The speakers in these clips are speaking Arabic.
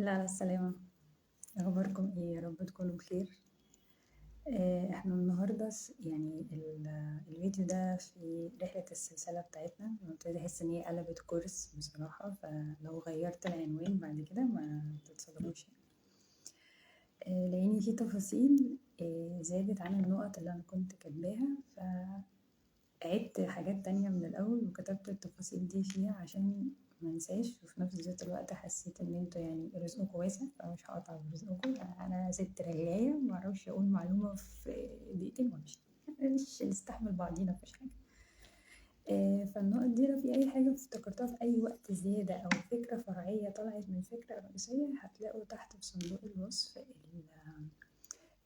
لله على السلامة. أخباركم إيه؟ يا رب تكونوا بخير. إحنا النهاردة يعني الفيديو ده في رحلة السلسلة بتاعتنا. أنا ابتديت أحس إن هي قلبت كورس بصراحة، فلو غيرت العنوان بعد كده ما تتصدموش يعني. لأن في تفاصيل زادت عن النقط اللي أنا كنت كاتباها، فعدت حاجات تانية من الأول وكتبت التفاصيل دي فيها عشان منساش، وفي نفس الوقت حسيت ان انتوا يعني رزقكم واسع، فمش هقطع برزقكم. انا ست رغاية معرفش اقول معلومة في دقيقتين وامشي، مش نستحمل بعضينا مفيش حاجة. فالنقط دي لو في اي حاجة افتكرتها في اي وقت زيادة او فكرة فرعية طلعت من فكرة رئيسية، هتلاقوا تحت في صندوق الوصف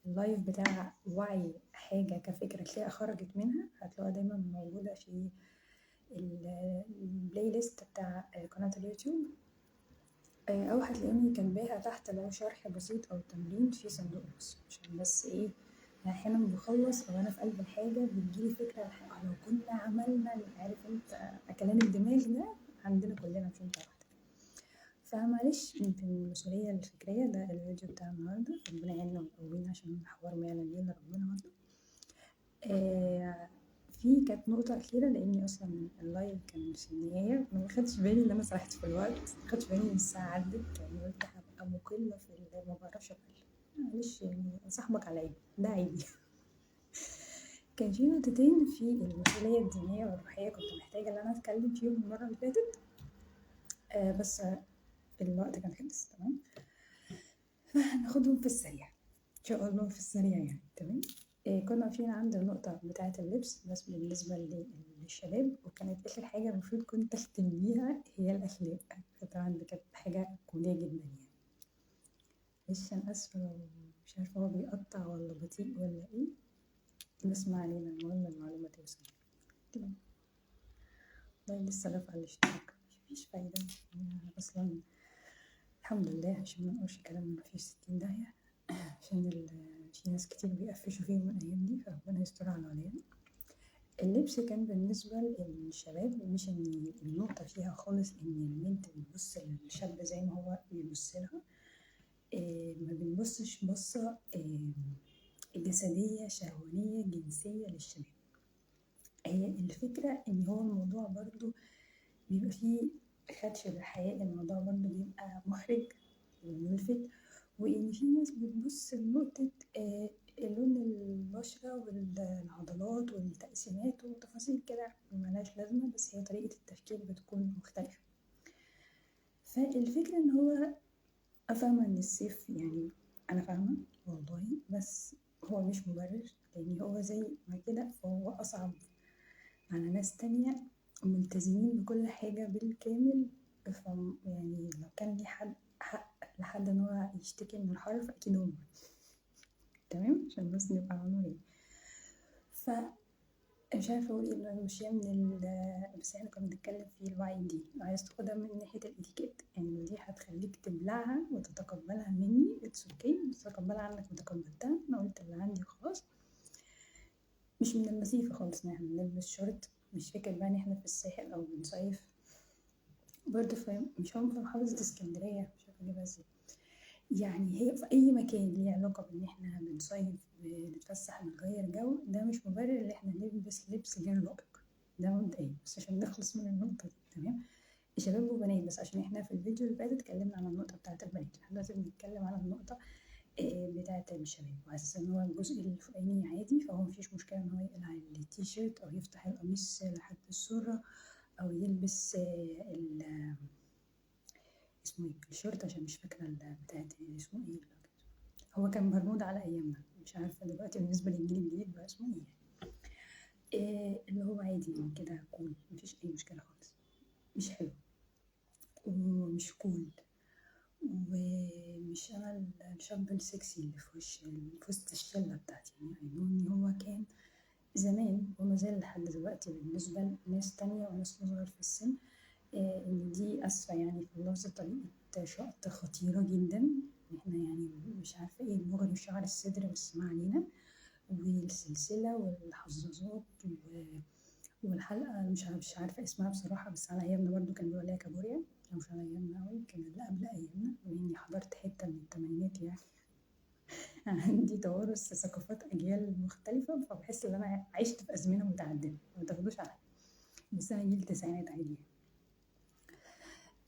اللايف بتاع وعي حاجة كفكرة تلاقيها خرجت منها، هتلاقوها دايما موجودة في البلاي ليست بتاع قناة اليوتيوب، او هتلاقيني كاتباها تحت لو شرح بسيط او تمرين في صندوق الوصف، عشان بس ايه، يعني احيانا بخلص او انا في قلب الحاجه بتجيلي فكره لو كنا عملنا، عارف انت كلام الدماغ ده عندنا كلنا مش انت واحده. فمعلش يمكن المسؤوليه الفكريه ده الفيديو بتاع النهارده، ربنا يعيننا ويقوينا عشان الحوار ما يعلم بينا ربنا برضه. في كانت نقطة أخيرة، لأني أصلا اللايف كان في النهاية ما خدتش بالي إن أنا سرحت في الوقت، ما خدتش بالي إن الساعة عدت، يعني قلت هبقى مقلة في ما بعرفش أقل، معلش يعني صاحبك عليا ده عادي. كان في نقطتين في المسؤولية الدينية والروحية كنت محتاجة إن أنا أتكلم فيهم المرة اللي فاتت، بس الوقت كان خلص تمام، فهناخدهم في السريع إن شاء الله، في السريع يعني تمام. كنا واقفين عند النقطة بتاعة اللبس بس بالنسبة للشباب، وكانت آخر حاجة المفروض كنت أختم بيها هي الأخلاق، فطبعا دي كانت حاجة كوميدية جدا يعني. معلش أنا آسفة لو مش عارفة هو بيقطع ولا بطيء ولا إيه، بس ما علينا، المهم المعلومة توصل تمام. والله لسه دافعة الاشتراك، مفيش فايدة يعني أصلا، الحمد لله عشان منقولش كلام ما فيش 60 داهية، عشان في ناس كتير بيقفشوا فيهم الأيام دي، فربنا يستر على علينا. اللبس كان بالنسبة للشباب مش إن النقطة فيها خالص إن البنت بتبص للشاب زي ما هو بيبص لها، ما بنبصش بصة جسدية شهوانية جنسية للشباب. هي الفكرة إن هو الموضوع برضو بيبقى فيه خدش بالحياة، الموضوع برضو بيبقى محرج وملفت، وإن في ناس بتبص لنقطة لون البشرة والعضلات والتقسيمات وتفاصيل كده ملهاش لازمة، بس هي طريقة التفكير بتكون مختلفة. فالفكرة إن هو فاهمة إن الصيف يعني، أنا فاهمة والله، بس هو مش مبرر، لأن هو زي ما كده فهو أصعب على ناس تانية ملتزمين بكل حاجة بالكامل. يعني لو كان لي حق لحد ان هو يشتكي من الحر فاكيد هم تمام، عشان بس نبقى عمري. مش عارفه اقول ايه، انا ماشيه من بس احنا كنا بنتكلم في الوعي دي، عايز تاخدها من ناحيه الاتيكيت، يعني دي هتخليك تبلعها وتتقبلها مني، اتس اوكي، تتقبلها عنك وتقبلتها، انا قلت اللي عندي خلاص. مش من المسيفة خالص ان احنا نلبس شورت، مش فكرة بقى ان احنا في الساحل او بنصيف برضه، فاهم؟ مش هم في محافظة اسكندرية، مش عارفة اجيبها ازاي، يعني هي في اي مكان ليه علاقة بان احنا بنصيف بنتفسح بنغير جو، ده مش مبرر ان احنا نلبس لبس غير لائق، ده مبدئيا بس عشان نخلص من النقطة دي تمام. شباب وبنات، بس عشان احنا في الفيديو اللي فات اتكلمنا عن النقطة بتاعت البنات، احنا دلوقتي بنتكلم عن النقطة بتاعة الشباب، وعلى اساس ان هو الجزء الفوقاني عادي، فهو مفيش مشكلة ان هو يقلع التيشيرت او يفتح القميص لحد السرة، او يلبس اسمه ايه الشورت، عشان مش فاكرة بتاعت اسمه ايه، هو كان برمودا على ايامنا، مش عارفة دلوقتي بالنسبة للجيل الجديد بقى اسمه ايه، اللي هو عادي يعني كده كول، مفيش اي مشكلة خالص، مش حلو ومش كول، ومش انا الشاب السكسي اللي في وسط الشله بتاعتي، يعني ان هو كان زمان وما زال لحد دلوقتي بالنسبه لناس تانية وناس اصغر في السن، ان دي اسفه يعني في اللفظ طريقه شقط خطيره جدا، احنا يعني مش عارفه ايه المغري شعر الصدر بس ما علينا، والسلسله والحظاظات والحلقه مش عارفه اسمها بصراحه، بس على ايامنا برضو كان بيقول عليها كابوريا، احنا مش على ايامنا قوي، كان اللي قبل ايامنا، واني حضرت حته من التمانينات يعني. عندي توارث ثقافات اجيال مختلفه، فبحس ان انا عشت في ازمنه متعدده، ما تاخدوش عليا. بس انا جيل التسعينات عادي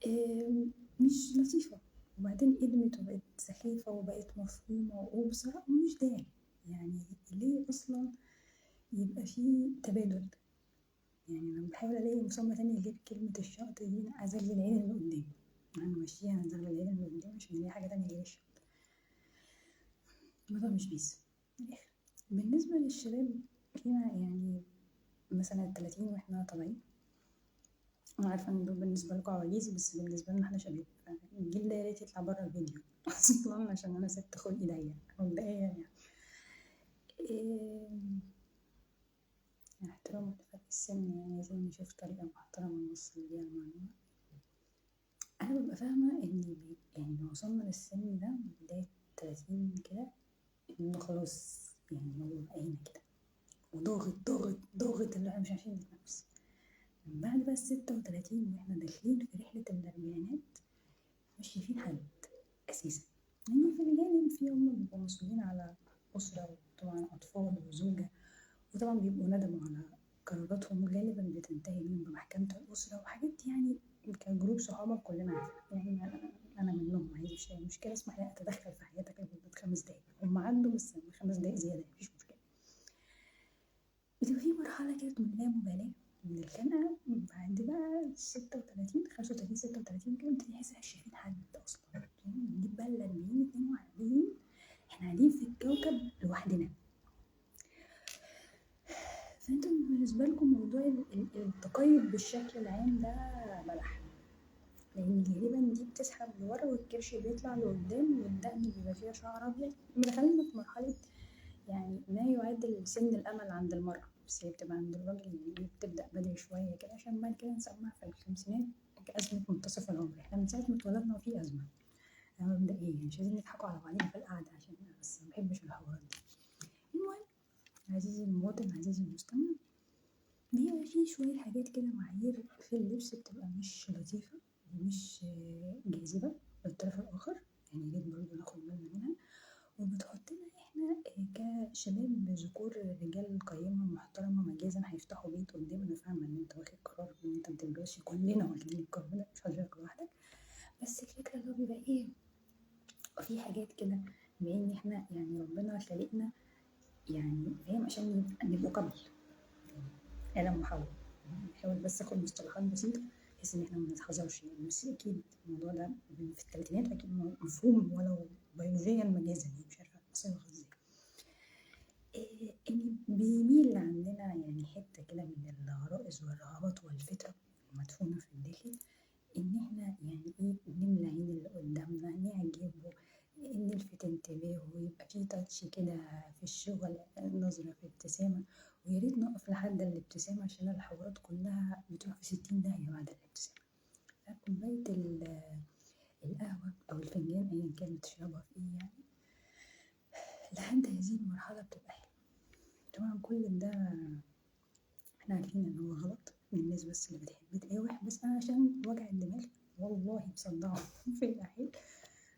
يعني. مش لطيفه، وبعدين ادمت وبقت سخيفه وبقت مفهومه، وبصراحه مش داعي. يعني ليه اصلا يبقى فيه تبادل؟ يعني انا بحاول الاقي مسمى تاني غير كلمه الشط دي، ازغل العين اللي قدامي. انا ماشيه ازغل العين اللي قدامي عشان هي حاجه تانية غير الشط. الموضوع مش بيس من الآخر. بالنسبة للشباب فينا يعني مثلا ال30 واحنا طالعين، انا عارفة ان دول بالنسبة لكم عواجيز، بس بالنسبة لنا احنا شباب. الجيل ده يا ريت يطلع بره الفيديو اصلا، عشان انا ست خلقي ضيق مبدئيا يعني. إيه، احترام فرق السن، يعني لازم نشوف طريقة محترمة نوصل بيها المعلومة. انا ببقى فاهمة ان يعني لو وصلنا للسن ده بداية 30 كده، انه خلاص يعني هو بقينا كده، وضاغط ضاغط ضاغط اللي احنا مش عارفين نتنفس. من بعد بقى ال36 واحنا داخلين في رحلة الأربعينات، مش شايفين حد أساسا. يعني في الغالب في هم بيبقوا مسؤولين على أسرة، وطبعا أطفال وزوجة، وطبعا بيبقوا ندموا على قراراتهم غالبا بتنتهي بيهم بمحكمة الأسرة وحاجات يعني. كجروب صحابك كلنا عارفين يعني. أنا منهم، عادي، مش مشكلة اسمح لي أتدخل في حياتك لمدة 5 دقايق. هم عدوا بس 5 دقايق زيادة، مفيش مشكلة. بتبقى في مرحلة كده من لا مبالاة من الخنقة. بعد بقى 36 35 36 كده انت تحس مش شايفين حد أصلا. نجيب بقى ال40 42، احنا قاعدين في الكوكب لوحدنا. فانتوا بالنسبة لكم موضوع التقيد بالشكل العام ده بلح، لأن غالبا دي بتسحب لورا والكرش بيطلع لقدام والدقن بيبقى فيها شعر أبيض. دخلنا في مرحلة يعني ما يعادل سن الأمل عند المرأة، بس هي بتبقى عند الراجل يعني بتبدأ بدري شوية كده، عشان بعد كده نسمع في الخمسينات كأزمة منتصف العمر. احنا من ساعة ما اتولدنا وفي أزمة. أنا مبدئيا مش عايزين نضحكوا على بعضنا في القعدة، عشان أنا بس مبحبش الحوارات دي. المهم، عزيزي المواطن، عزيزي المستمع، بيبقى في شوية حاجات كده، معايير في اللبس بتبقى مش لطيفة ومش جاذبة للطرف الآخر، يعني ياريت برضه ناخد بالنا منها. وبتحطنا احنا كشباب ذكور رجال قيمة محترمة مجازا هيفتحوا بيت قدام. انا فاهمة ان انت واخد قرار ان انت متتجوزش، كلنا واخدين القرار ده، مش حضرتك لوحدك. بس الفكرة اللي هو بيبقى ايه، في حاجات كده بما ان احنا يعني ربنا خلقنا يعني فاهم عشان نبقوا قبل آدم وحواء. نحاول بس اخد مصطلحات بسيطة بحيث ان احنا ما نتحذرش يعني. بس اكيد الموضوع ده في الثلاثينات اكيد مفهوم ولو بيولوجيا مجازا، يعني مش عارفة اصيغه ازاي. إن بيميل عندنا يعني حتة كده من الغرائز والرغبات والفطرة المدفونة في الداخل، إن إحنا يعني إيه نملى عين اللي قدامنا، نعجبه، نلفت انتباهه، ويبقى فيه تاتش كده في الشغل، نظرة في ابتسامة. وياريت نقف لحد الابتسامة عشان الحوارات كلها بتروح في 60 داهية بعد الابتسامة. كوباية القهوة أو الفنجان أيا كان بتشربها في إيه يعني، لحد هذه المرحلة بتبقى حلوة. طبعا كل ده احنا عارفين ان هو غلط، من الناس بس اللي بتحب تقاوح، بس انا عشان وجع الدماغ والله مصدعه في الناحية.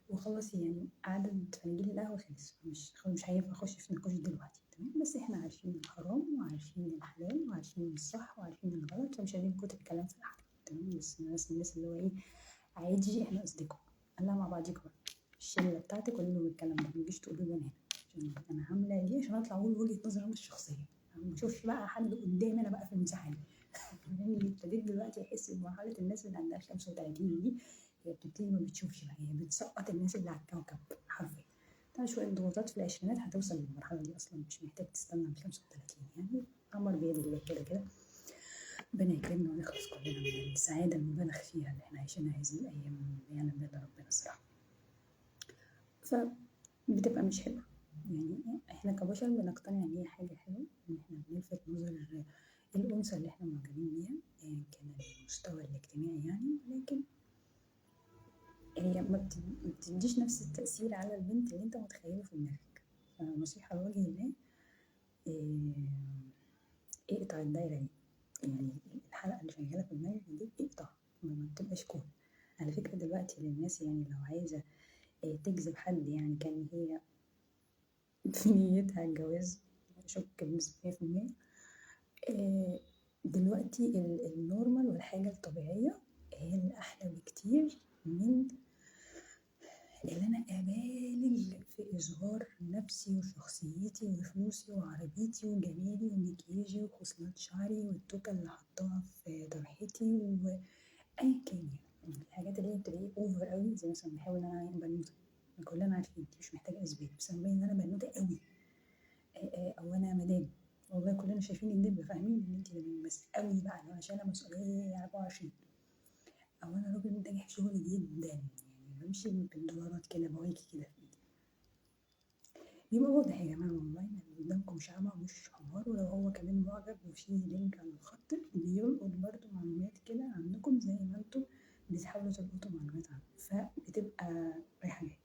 وخلاص يعني عدد فناجيل القهوة خلص، مش هينفع اخش في نقاش دلوقتي، تمام؟ بس احنا عارفين الحرام وعارفين الحلال وعارفين الصح وعارفين الغلط، فمش عايزين كتر الكلام في القعدة، تمام؟ بس الناس اللي هو ايه، عادي احنا اصدقاء، الله مع بعضيكم بقى، الشلة بتاعتك قولوا له الكلام ده، متجيش تقولوا له انا هنا عشان انا عاملة دي عشان اطلع اقول وجهة نظري انا الشخصية، ما اشوفش بقى حد قدامي انا بقى في المساحة دي. يعني ابتديت دلوقتي احس بمرحلة الناس اللي عندها 35 دي، هي بتبتدي ما بتشوفش بقى، هي بتسقط الناس اللي على الكوكب حرفيا. طبعا شوية ضغوطات في العشرينات هتوصل للمرحلة دي أصلا، مش محتاج تستنى ل 35 يعني. أمر بيد الله كده كده، ربنا يكرمنا ونخلص كلنا من السعادة المبالغ فيها اللي احنا عايشينها هذه الأيام، يعني بيد ربنا الصراحة. فبتبقى مش حلوة يعني. احنا كبشر بنقتنع ان هي حاجة حلوة، ان احنا بنلفت نظر الأنثى اللي احنا معجبين بيها أيا كان المستوى الاجتماعي يعني، ولكن هي ما بتديش نفس التأثير على البنت اللي انت متخيله في دماغك. فنصيحة لوجه الله، اقطع الدايرة دي، يعني الحلقة اللي شغالة في دماغك دي اقطع، ما بتبقاش كون. على فكرة دلوقتي للناس يعني لو عايزة تجذب حد يعني كان هي في نيتها الجواز، أشك بنسبة 100%. دلوقتي النورمال والحاجة الطبيعية هي الأحلى بكتير من اللي أنا أبالغ في إظهار نفسي وشخصيتي وفلوسي وعربيتي وجمالي ومكياجي وخصلات شعري والتوكة اللي حطاها في طرحتي وأيا كان. يعني الحاجات اللي هي بتبقى أوفر قوي، زي مثلا بحاول إن أنا بنوتة، كلنا عارفين دي مش محتاجة إثبات، بس أنا باين إن أنا بنوتة قوي. أو أنا مدام، والله كلنا شايفين الدب فاهمين إن أنتي مدام، بس قوي بقى لو عشان أنا مسؤولية 24. أو أنا راجل منتجه في شغلي جدا، يعني بمشي بالدولارات كده بواكي كده في إيدي. بيبقى واضح يا جماعة والله إن اللي قدامكم مش أعمى ومش حمار، ولو هو كمان معجب وفي لينك على الخط بيلقط برضه معلومات كده عنكم زي ما انتوا بتحاولوا تلقطوا معلومات عنه، فبتبقى رايحة جاية.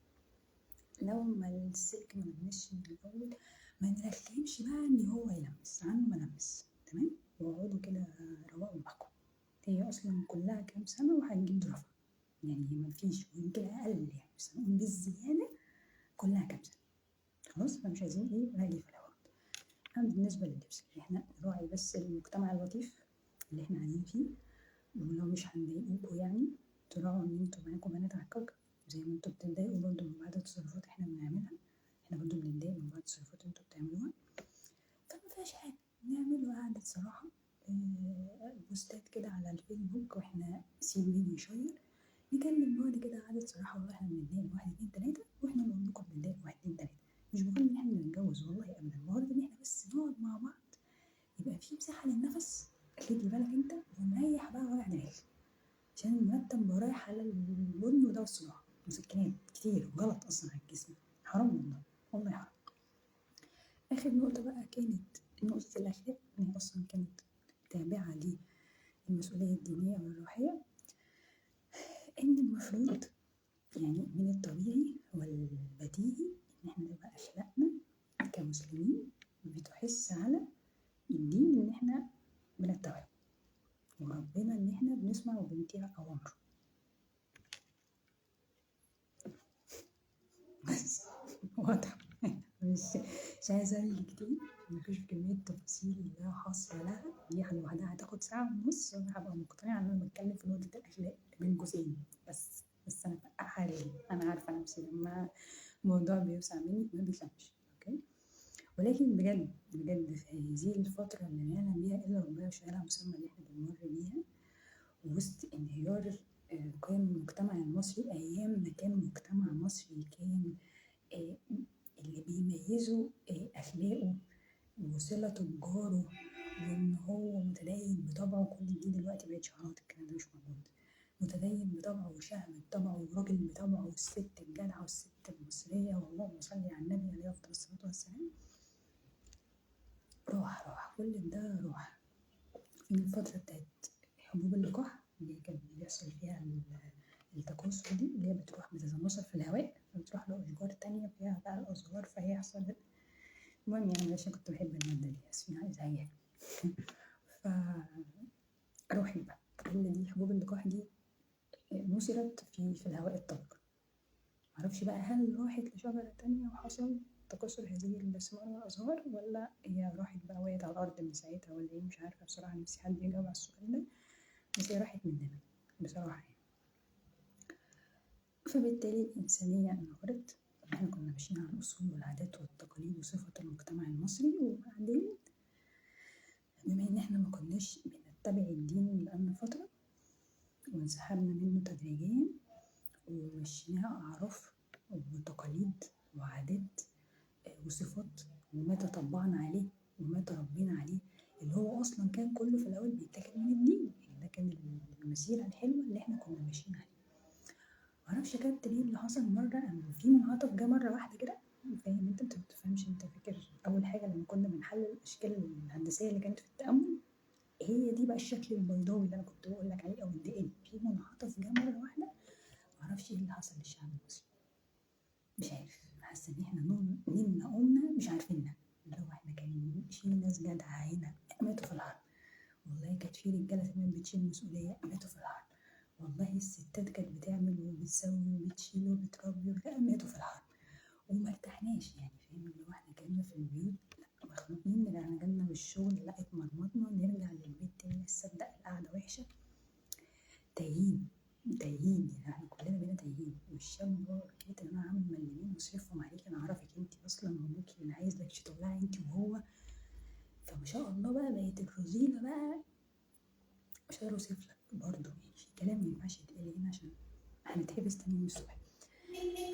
لو ما السلك ما لمسش من الأول ما نرخمش بقى إن هو يلمس عنه ملمس، تمام؟ واقعدوا كده روقوا دماغكم. هي أصلا كلها كام سنة وهتجيب ضرفة، يعني مفيش ويمكن أقل، يعني بس هنقول بالزيادة كلها كام سنة. خلاص احنا مش عايزين نهدي في الهواء. أما بالنسبة لللبس احنا نراعي بس المجتمع اللطيف اللي احنا قاعدين فيه، ولو مش هنضايقوكوا يعني تراعوا ان انتوا معاكوا بنات على الكوكب، زي ما انتوا بتتضايقوا برضه من بعض التصرفات احنا بنعملها، احنا برضه بنتضايق من بعض التصرفات انتوا بتعملوها. فما فيهاش حاجة، نعملوا قعدة صراحة، بوستات كده على الفيسبوك واحنا سين مين يشير، نكلم بعض كده قعدة صراحة، والله احنا بنتضايق من 1 2 3 واحنا نقول لكم بنتضايق من 1 2 3. مش بقول ان احنا نتجوز والله ابدا، بقول ان احنا بس نقعد مع بعض يبقى في مساحة للنفس، خلي بالك انت، ونريح بقى وجع دماغ، عشان المرتب بقى رايح على البن وده والصداع مسكنات كتير غلط اصلا على الجسم، حرام والله، والله حرام. اخر نقطة بقى كانت نقطة الاخلاق، هي اصلا كانت تابعة للمسؤولية الدينية والروحية. ان المفروض يعني من الطبيعي والبديهي ان احنا نبقى اخلاقنا كمسلمين بتحث على الدين ان احنا بنتبعه، وربنا ان احنا بنسمع وبنطيع اوامره. بس واضح. مش عايزة أرغي كتير، مفيش كمية تفاصيل لا حصر لها، دي لوحدها هتاخد ساعة ونص، وأنا هبقى مقتنعة إن أنا بتكلم في نقطة الأخلاق بين قوسين بس أنا بقى حاليا أنا عارفة نفسي لما الموضوع بيوسع مني ما بيفهمش، أوكي؟ ولكن بجد بجد في هذه الفترة اللي ما يعلم بيها إلا ربنا وشايلها مسمى اللي إحنا بنمر بيها، وسط انهيار قيم المجتمع المصري، أيام ما كان مجتمع مصري كان اللي بيميزه أخلاقه وصلته بجاره، وإن هو متدين بطبعه. كل دي دلوقتي بقت شعارات، الكلام ده مش موجود. متدين بطبعه وشهم بطبعه وراجل بطبعه، والست الجدعة والست المصرية، واللهم صل على النبي عليه أفضل الصلاة والسلام. راح كل ده راح في الفترة بتاعت حبوب اللقاح اللي كان بيحصل فيها التكاثر دي، اللي هي بتروح بتتناثر في الهواء فبتروح لأشجار تانية فيها بقى الأزهار فيحصل. المهم يعني عشان كنت بحب المادة دي اسمها إزاي. فروحي بقى كل دي حبوب اللقاح دي نشرت في الهواء الطلق، معرفش بقى هل راحت لشجرة تانية وحصل تكاثر هذه الثمار والأزهار، ولا هي راحت بقى وقعت على الأرض من ساعتها، ولا إيه؟ مش عارفة بصراحة، نفسي حد يجاوب على السؤال ده، بس هي راحت مننا بصراحة يعني. فبالتالي الإنسانية انهارت، احنا كنا ماشيين على الأصول والعادات والتقاليد وصفة المجتمع المصري، وبعدين بما إن احنا ما كناش بنتبع الدين بقالنا فترة وانسحبنا منه تدريجيا ومشيناها أعراف وتقاليد وعادات وصفات، وما تطبعنا عليه وما تربينا عليه، اللي هو أصلا كان كله في الأول بيتاخد من الدين، يعني ده كان المسيرة الحلوة اللي احنا كنا ماشيين عليها. معرفش كانت ليه اللي حصل مرة أما في منعطف جه مرة واحدة كده، فاهم انت بتفهمش، انت فاكر أول حاجة لما كنا بنحلل الأشكال الهندسية اللي كانت في التأمل هي دي بقى الشكل البيضاوي اللي أنا كنت بقول لك عليه، أو الدقيق في منعطف جه مرة واحدة. معرفش ايه اللي حصل للشعب المصري، مش عارف، حاسة ان احنا نمنا قمنا مش عارفيننا، اللي هو احنا كان في ناس جدعة هنا ماتوا في الحرب، والله كانت في رجالة زمان بتشيل مسؤولية ماتوا في الحرب، والله الستات كانت بتعمل وبتسوي وبتشيل وبتربي، لا ماتوا في الحرب وما ارتحناش يعني، فاهم؟ اللي هو احنا كنا في البيوت لا مخنوقين، احنا جالنا من الشغل لا اتمرمطنا، نرجع للبيت تاني تصدق القعدة وحشة، تايهين تايهين يعني، احنا كلنا بقينا تايهين. والشاب هو حكاية ان انا عامل مليمين مصرفهم عليك، انا اعرفك انت اصلا وابوكي اللي عايز لك تطلعي انت وهو، فما شاء الله بقى بقت الرذيلة بقى مش قادرة اوصف لك برضه يعني، في كلام ما ينفعش يتقال هنا عشان هنتحبس تاني يوم الصبح.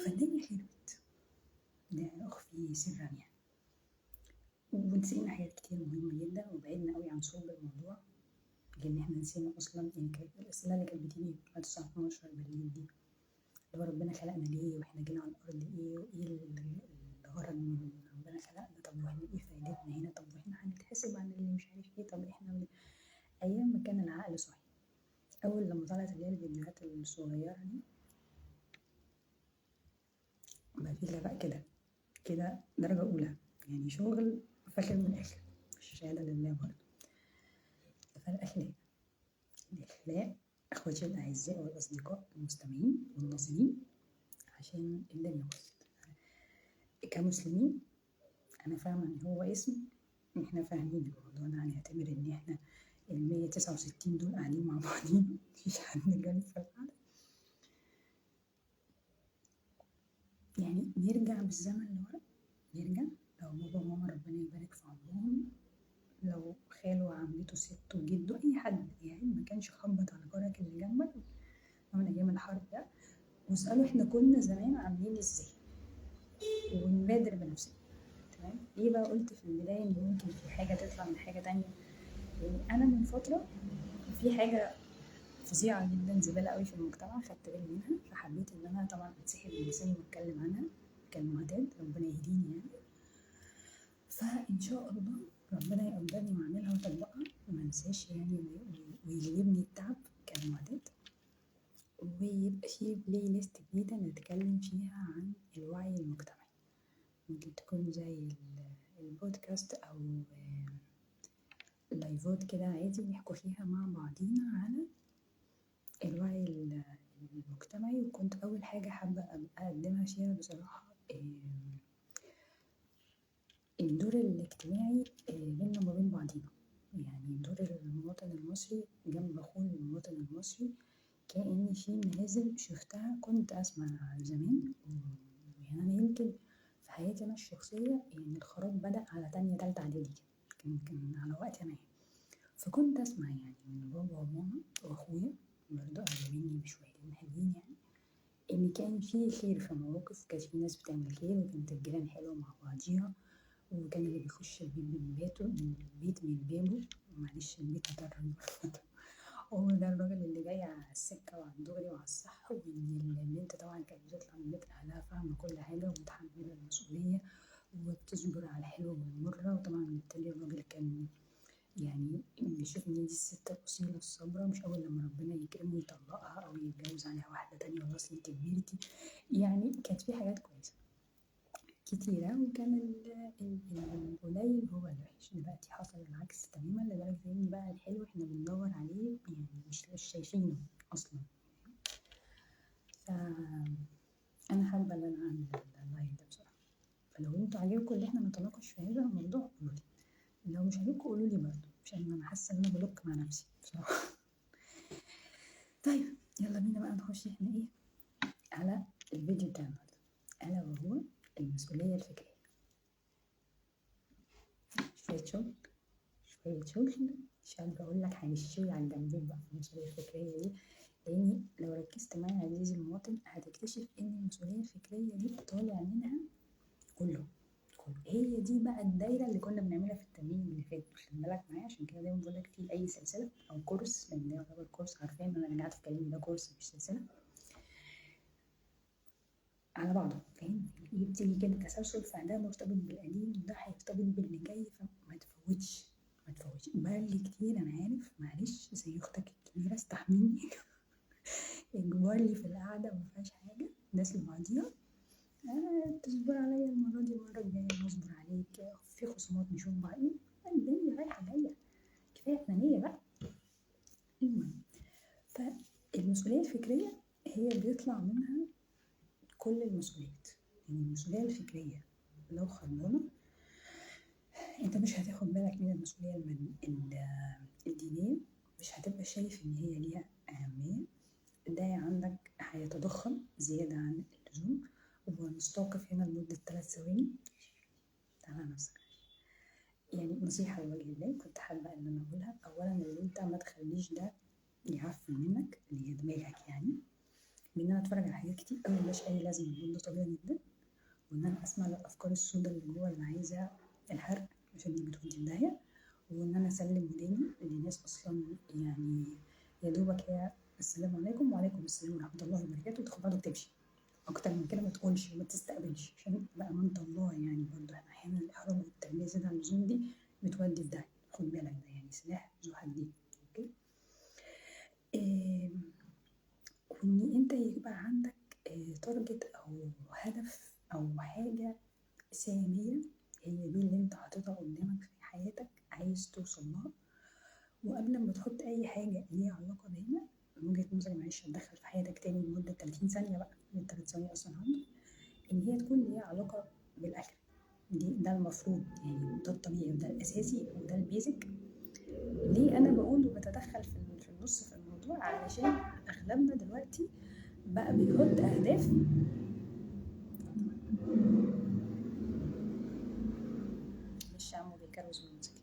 فالدنيا خربت، ده اخفي سرا يعني. ونسينا حاجات كتير مهمة جدا وبعدنا قوي عن صلب الموضوع، لان احنا نسينا اصلا يعني كانت الاسئله اللي كانت بتيجي بعد الساعه 12 بالليل دي، اللي هو ربنا خلقنا ليه، واحنا جينا على الارض ايه، وايه الغرض من ربنا خلقنا، طب واحنا ايه فايدتنا هنا، طب واحنا هنتحاسب عن اللي مش عارف ايه، طب احنا ايام ما كان العقل صحي. اول لما طلعت اللي هي الفيديوهات الصغيره دي، ما في لا بقى كده كده درجه اولى يعني، شغل فاخر من الاخر، الشهاده لله برضه. فالاخلاق، الاخلاق اخواتي الاعزاء والاصدقاء المستمعين والناظرين، عشان الدنيا باظت كمسلمين. انا فاهمه ان هو اسم، احنا فاهمين الموضوع ده، هنعتبر ان احنا ال 169 دول قاعدين مع بعضين، مفيش حد جانب في القعده. يعني نرجع بالزمن لورا، نرجع لو بابا وماما ربنا يبارك في عمرهم، لو خاله وعمته ست وجده اي حد يعني ما كانش خبط على جارك اللي جنبك من ايام الحرب ده، واسالوا احنا كنا زمان عاملين ازاي، ونبادر بنفسنا. تمام. ليه بقى قلت في البدايه ان ممكن في حاجه تطلع من حاجه تانية؟ يعني انا من فتره في حاجه فظيعه جدا زباله قوي في المجتمع خدت بالي منها، فحبيت ان انا طبعا اتسحب من لساني واتكلم عنها كالمعتاد، ربنا يهديني يعني. فان شاء الله ربنا يقدرني واعملها واطبقها وما انساش يعني، ويجيبني التعب كالمعتاد، ويبقى في بلاي ليست جديده نتكلم فيها عن الوعي المجتمعي، ممكن تكون زي البودكاست او لايفات كده عادي نحكوا فيها مع بعضينا على الوعي المجتمعي. وكنت أول حاجة حابة أقدمها فيها بصراحة الدور الاجتماعي بينا وما بين بعضينا، يعني دور المواطن المصري جنب أخوه المواطن المصري. كأن في نماذج شفتها كنت أسمع زمان، يعني أنا يمكن في حياتي أنا الشخصية يعني الخراب بدأ على تانية تالتة إعدادي، كان على وقتي أنا يعني. فكنت أسمع يعني من بابا وماما وأخويا برضه أقل مني بشويتين حلوين يعني، إن كان في خير في مواقف، كانت في ناس بتعمل خير، وكانت الجيران حلوة مع بعضيها، وكان اللي بيخش البيت من بيته، من البيت من بابه، معلش البيت ده الراجل هو ده الراجل اللي جاي على السكة وعلى الدغري وعلى الصح. وإن البنت طبعا كانت بتطلع من بيت أهلها فاهمة كل حاجة ومتحملة المسؤولية وبتصبر على الحلو والمرة. وطبعا بالتالي الراجل كان يعني بيشوف ان دي الست الاصيله الصابره، مش اول لما ربنا يكرمه يطلقها او يتجوز عليها واحده تانية خلاص انت كبرتي. يعني كانت في حاجات كويسه كتيره، وكان القليل هو الوحش. دلوقتي حصل العكس تماما، لدرجه ان بقى الحلو احنا بندور عليه يعني مش شايفينه اصلا. فانا حابه ان انا اعمل اللايف ده بصراحه، فلو انتوا عاجبكم ان احنا نتناقش في هذا الموضوع قولوا لي، لو مش عاجبكم قولوا لي برضه، عشان انا حاسه ان انا بلوك مع نفسي بصراحه. طيب يلا بينا بقى نخش احنا ايه على الفيديو بتاع النهارده، الا وهو المسؤوليه الفكريه. شويه شغل شويه شغل، مش قادره اقول لك هنشتري على الجنبين بقى في المسؤوليه الفكريه دي، لاني لو ركزت معايا عزيزي المواطن هتكتشف ان المسؤوليه الفكريه دي طالع منها كله. هي دي بقى الدايره اللي كنا بنعملها في التمرين اللي فات، خلي بالك معايا، عشان كده دايما بقول لك في اي سلسله او كورس، لان ده يعتبر كورس، عارفين انا رجعت في كلامي ده كورس مش سلسله، على بعضه فاهم، يبتدي كده تسلسل، فده مرتبط بالقديم وده هيرتبط باللي جاي، فما تفوتش ما تفوتش بقالي كتير انا عارف، معلش زي اختك الكبيره استحملني اجبار لي في القعده ما فيهاش حاجه، الناس اللي بعضيها تصبر عليا المره دي، المره الجايه نصبر عليك، في خصومات نشوف بعض، الدنيا رايحه جايه، كفايه انانيه بقى. المهم المسؤولية الفكرية هي بيطلع منها كل المسؤوليات. يعني المسؤولية الفكرية لو خربانة انت مش هتاخد بالك من المسؤولية الدينية، مش هتبقى شايف ان هي ليها أهمية. ده عندك هيتضخم زيادة عن اللزوم. ونستوقف هنا لمدة 3 ثواني. تعالى نفسك. يعني نصيحة لوجه الله كنت حابة ان انا اقولها. اولا ان انت ما تخليش ده يعفن منك اللي هي دماغك، يعني بان انا اتفرج على حاجات كتير قوي ملهاش اي لازمة، ده طبيعي جدا. وان انا اسمع للافكار السوداء اللي جوه اللي عايزة الحرق عشان دي بتودي في داهية. وان انا اسلم وداني لناس اصلا يعني يا دوبك هي السلام عليكم وعليكم السلام ورحمة الله وبركاته، وتاخد بعضك وتمشي. اكتر من كده ما تقولش وما تستقبلش عشان بأمانة الله. يعني برضه احنا احيانا الاحراج والتربية زيادة عن اللزوم دي بتودي في داهية. خد بالك ده يعني سلاح ذو حدين. اوكي. إيه، وان انت يبقى عندك تارجت او هدف او حاجة سامية، هي دي اللي انت حاططها قدامك في حياتك عايز توصل لها. وقبل ما تحط اي حاجة ليها علاقة بهنا من وجهة نظري، معلش هتدخل في حياتك تاني لمدة 30 ثانية بقى من 3 ثواني اصلا عندك، ان هي تكون ليها علاقة بالاكل. ده المفروض، يعني ده الطبيعي وده الاساسي وده البيزك. ليه انا بقول وبتدخل في النص في الموضوع؟ علشان اغلبنا دلوقتي بقى بيحط اهداف. مش عمو بيكروز الموسيقى.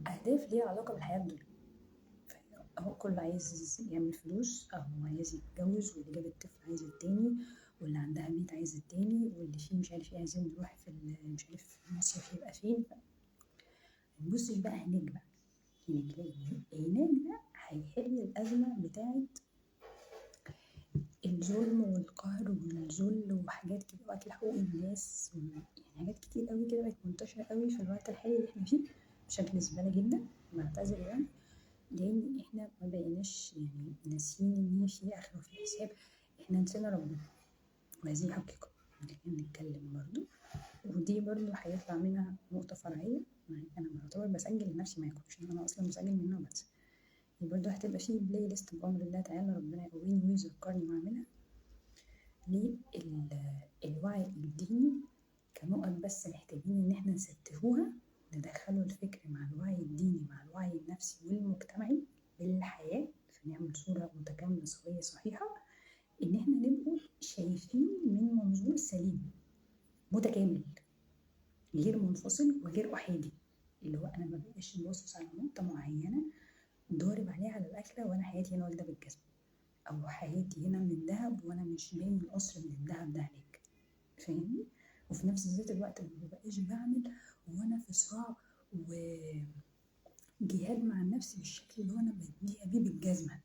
اهداف ليها علاقة بالحياة الدنيا. اهو كل عايز يعمل فلوس، اهو عايز يتجوز، واللي جاب الطفل عايز التاني، واللي عندها بيت عايز التاني، واللي فيه مش عارف ايه عايزين نروح في مش عارف في المصيف يبقى فين. مبصش بقى هناك بقى. هناك ده هيحل الأزمة بتاعت الظلم والقهر والذل وحاجات كده وأكل حقوق الناس، يعني حاجات كتير قوي كده بقت منتشرة قوي في الوقت الحالي اللي احنا فيه بشكل زبالة جدا. بعتذر يعني، لأن احنا ما بقيناش يعني ناسيين إن هي في آخرة وفي حساب. احنا نسينا ربنا، وهذه حقيقة خلينا نتكلم برضو. ودي برضو هيطلع منها نقطة فرعية. أنا بعتبر بسجل لنفسي معاكم عشان أنا أصلا بسجل منها بس. دي برضو هتبقى فيه بلاي ليست بأمر الله تعالى، ربنا يقويني ويذكرني وأعملها. للوعي الديني كنقط بس محتاجين إن احنا نستفوها، ندخله الفكر مع الوعي الديني مع الوعي النفسي والمجتمعي للحياة، فنعمل صورة متكاملة سوية صحيحة. إن احنا نبقوا شايفين من منظور سليم متكامل غير منفصل وغير أحادي، اللي هو أنا ما بقاش باصص على نقطة معينة ضارب عليها على الأكلة وأنا حياتي هنا واخدة بالجزم، أو حياتي هنا من ذهب وأنا مش باين القصر من الذهب ده هناك. فاهمني؟ وفي نفس ذات الوقت ما بقاش بعمل وأنا في صراع وجهاد مع النفس بالشكل اللي هو أنا بديها بيه بالجزمة.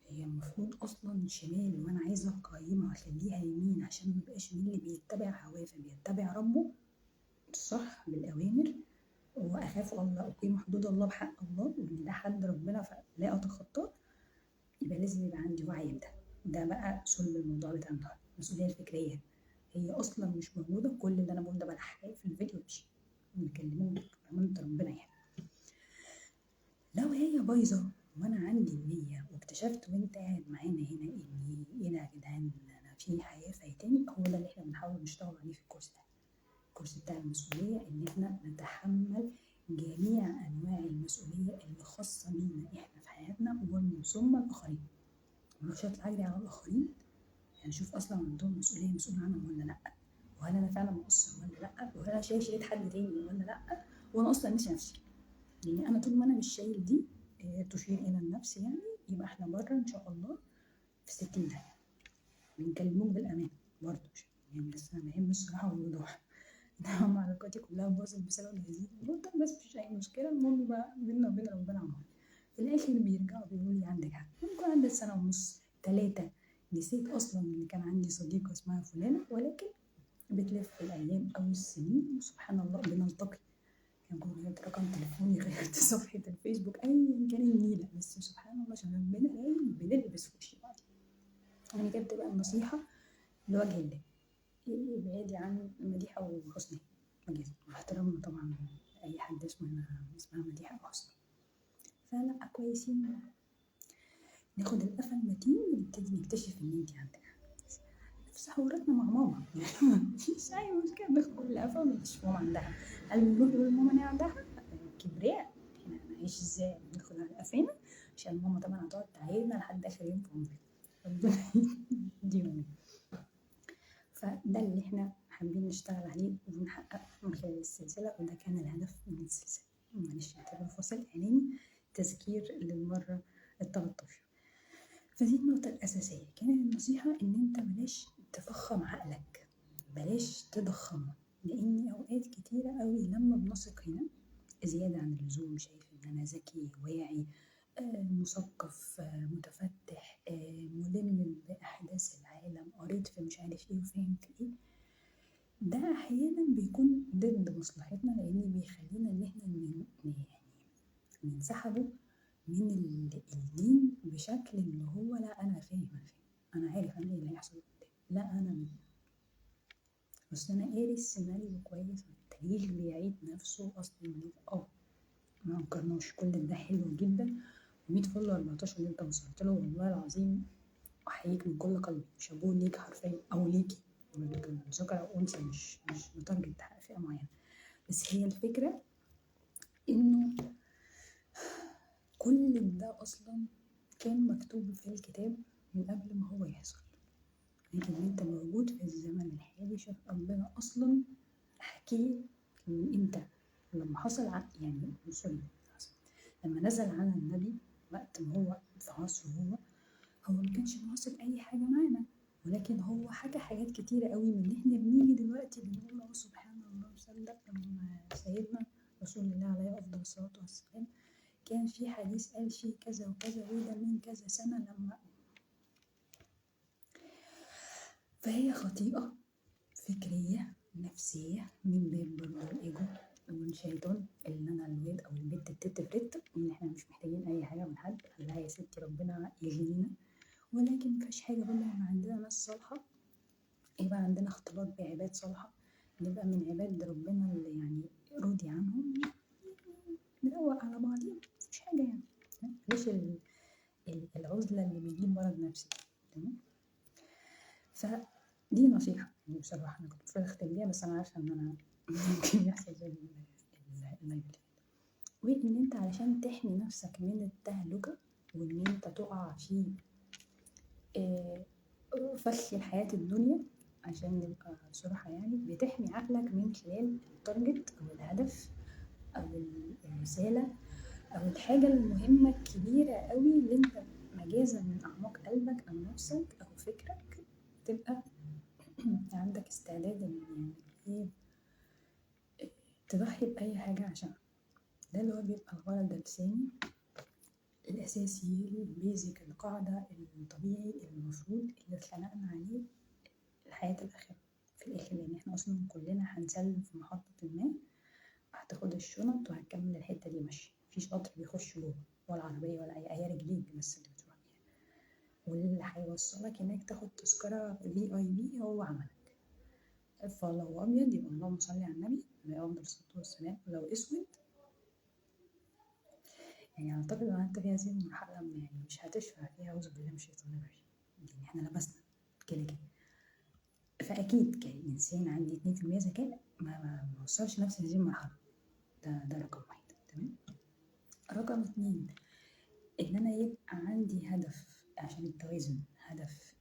هي المفروض اصلا شمال وانا عايزه اقيمها واخليها يمين عشان ما يبقاش مين اللي بيتبع هواه فبيتبع ربه صح بالاوامر. واخاف الله اقيم حدود الله بحق الله، وان ده حد ربنا فلا اتخطاه. يبقى لازم يبقى عندي وعي بده. ده بقى صلب الموضوع بتاع النهارده، المسؤوليه الفكريه هي اصلا مش موجوده. كل اللي انا بقوله ده بلحق في الفيديو مش بنكلمه بأمانة ربنا يعني. لو هي بايظه وانا عندي النيه واكتشفت وانت قاعد معانا هنا ان ايه ده يا جدعان انا في حياه فايتاني، هو ده اللي احنا بنحاول نشتغل عليه في الكورس ده. الكورس بتاع المسؤوليه ان احنا نتحمل جميع انواع المسؤوليه اللي خاصه بينا احنا في حياتنا ومن ثم الاخرين. مش هطلع اجري على الاخرين يعني اشوف اصلا عندهم مسؤوليه مسؤول عنهم ولا لا، وهل انا فعلا مقصر ولا لا، وهل انا شايل حد تاني ولا لا، وانا اصلا ناسي نفسي. يعني انا طول ما انا مش شايل دي تشير الى النفس، يعني يبقى احنا بره ان شاء الله في 60 دقيقة. بنكلموك بالامان برضه يعني، بس انا بحب الصراحه والوضوح. نعم علاقاتي كلها باظت بسبب هذه النقطه، بس مفيش اي مشكله. المهم بقى بينا وبين ربنا عمار. في الاخر بيرجعوا بيقولوا لي عندك حق. ممكن عندي سنه ونص 3 نسيت اصلا ان كان عندي صديقه اسمها فلانه، ولكن بتلف الايام او السنين وسبحان الله بنلتقي. كان غيرت رقم تليفوني، غيرت صفحة الفيسبوك، أيا كان النيلة، بس سبحان الله عشان ربنا رايد بنلبس في وش بعض. يعني كانت بقى النصيحة لوجه الله، ابعدي عن مديحة وحسني مجازا، مع احترامنا طبعا لأي حد اسمها مديحة أو حسني. فلا كويسين ناخد القفا المتين ونبتدي نكتشف ان انت عندك نفس حواراتنا مع ماما يعني مفيش اي مشكله، ندخل القفا ونكتشف ماما عندها. هل بنروح نقول لماما ان هي عندها كبرياء؟ احنا هنعيش ازاي؟ ندخل على قفانا عشان ماما طبعا هتقعد تعايرنا لحد اخر يوم في عمرنا، ربنا يديهم. فده اللي احنا حابين نشتغل عليه ونحققه من خلال السلسلة، وده كان الهدف من السلسلة. معلش اعتبر فاصل إعلاني تذكير للمرة ال13. فدي النقطة الأساسية، كانت النصيحة إن أنت بلاش تفخم عقلك، بلاش تضخمه، لأن أوقات كتيرة قوي لما بنثق هنا زيادة عن اللزوم، شايف إن أنا ذكي واعي مثقف متفتح ملم بأحداث العالم، قريت في مش عارف ايه وفاهم في ايه، ده أحيانا بيكون ضد مصلحتنا، لأن بيخلينا إن احنا يعني ننسحبوا من الدين بشكل اللي هو لا أنا فاهم أنا عارف أنا ايه اللي هيحصل قدام، لا أنا بس أنا قاري السيناريو كويس، التاريخ بيعيد نفسه أصلا. ما انكرناش كل ده حلو جدا، و100 فل 14 اللي انت وصلت له، والله العظيم احييك من كل قلبي، شابوه ليك حرفيا او ليكي، ذكر او انثى، مش متارجت تحقق فئه معينه. بس هي الفكره انه كل ده اصلا كان مكتوب في الكتاب من قبل ما هو يحصل، لكن انت موجود في الزمن الحالي. شوف ربنا اصلا حكي من امتى، لما حصل يعني سوري، لما نزل على النبي وقت ما هو في عصره، هو ما كانش واصل اي حاجه معانا، ولكن هو حكى حاجات كتيره قوي من اللي احنا بنيجي دلوقتي بنقول سبحان الله مصدق لما سيدنا رسول الله عليه افضل الصلاه والسلام كان في حديث قال فيه كذا وكذا، وده من كذا سنه لما. فهي خطيئه فكريه نفسيه من باب برضه الايجو والشيطان، اللي انا الواد او البت التت فريت، ان احنا مش محتاجين اي حاجه من حد، لا يا ستي ربنا يغنينا. ولكن مفيش حاجه بقول لما عندنا ناس صالحه يبقى عندنا اختلاط بعباد صالحه، نبقى من عباد ربنا اللي يعني راضي عنهم، نروق على بعضين، مفيش حاجه يعني. ليش العزله اللي بتجيب مرض نفسي؟ تمام. فدي نصيحه يعني بصراحه انا كنت المفروض اختم بيها، بس انا عارفه ان انا ممكن يحصل زي اللايف، وان انت علشان تحمي نفسك من التهلكه وان انت تقع في فخ الحياه الدنيا، عشان نبقى بصراحه يعني بتحمي عقلك من خلال التارجت او الهدف او الرساله او الحاجه المهمه الكبيره قوي اللي انت مجازا من اعماق قلبك او نفسك او فكرك تبقى عندك استعداد ان يعني ايه تضحي باي حاجه عشان ده اللي هو بيبقى الغرض الثاني الأساسي، البيزك، القاعدة، الطبيعي، المفروض اللي اتخلقنا عليه الحياة الآخرة في الآخر، لأن احنا أصلا كلنا هنسلم في محطة ما، هتاخد الشنط وهتكمل الحتة دي ماشي، مفيش قطر بيخش جوه ولا عربية ولا أي هي رجليك بس اللي بتروح بيها، واللي هيوصلك إنك تاخد تذكرة VIP هو عملك. فلو أبيض يبقى اللهم صل على النبي عليه أفضل الصلاة والسلام، ولو أسود يعني اعتقد ان انت في هذه المرحله يعني مش هتشفع فيها، اعوذ بالله من الشيطان الرجيم، يعني احنا لبسنا كده كده. فاكيد كانسان عندي 2% ذكاء ما وصلش نفسي لهذه المرحله، ده رقم واحد. تمام. رقم 2 ان انا يبقى عندي هدف عشان التوازن، هدف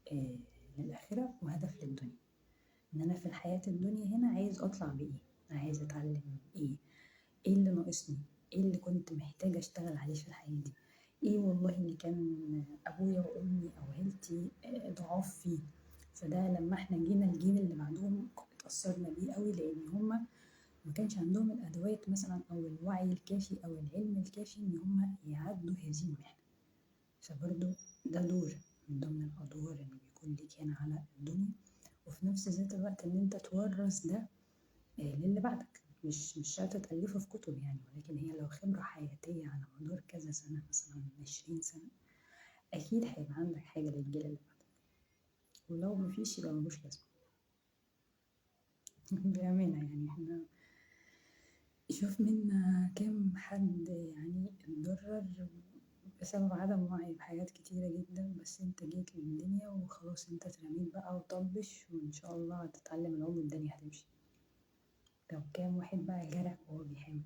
للاخره وهدف للدنيا، ان انا في الحياه الدنيا هنا عايز اطلع بايه، عايز اتعلم ايه اللي ناقصني، ايه اللي كنت محتاجة اشتغل عليه في الحياة دي، ايه والله اللي كان ابويا وامي او عيلتي ضعاف فيه. فده لما احنا جينا الجيل اللي بعدهم اتأثرنا بيه قوي، لان هما ما كانش عندهم الادوات مثلا او الوعي الكافي او العلم الكافي ان هما يعدوا هذه المحنة. فبرضو ده دور من ضمن الادوار اللي بيكون ليك هنا على الدنيا، وفي نفس ذات الوقت ان انت تورث ده للي بعدك. مش شرط تألفه في كتب يعني، ولكن هي لو خبرة حياتية على مدار كذا سنة، مثلا 20 سنة، أكيد هيبقى عندك حاجة للجيل اللي بعدك، ولو مفيش يبقى ملوش لازمة. بأمانة يعني احنا شوف منا كام حد يعني اتضرر بسبب عدم وعي بحاجات كتيرة جدا. بس انت جيت للدنيا وخلاص، انت اترميت بقى وطبش، وان شاء الله هتتعلم العوم والدنيا هتمشي. لو كام واحد بقى غرق وهو بيحاول.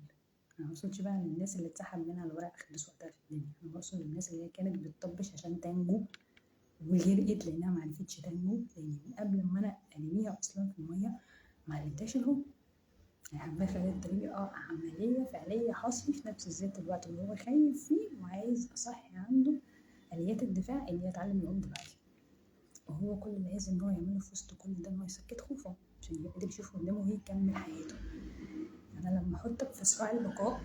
انا مقصودش بقى ان الناس اللي اتسحب منها الورق خلص وقتها في الدنيا، انا بقصد الناس اللي هي كانت بتطبش عشان تنجو وغرقت لانها معرفتش تنجو، لان من قبل ما انا ارميها اصلا في الميه ما علمتهاش العوم. يعني حبايه خلال الطريق عمليه فعليه حصري في نفس ذات الوقت اللي هو خايف فيه وعايز اصحي عنده اليات الدفاع اللي يتعلم العوم دلوقتي. وهو كل اللي عايز ان هو يعمله في وسط كل ده ان هو يسكت خوفه عشان يبقى قادر يشوف قدامه ويكمل حياته. انا لما احطك في صراع البقاء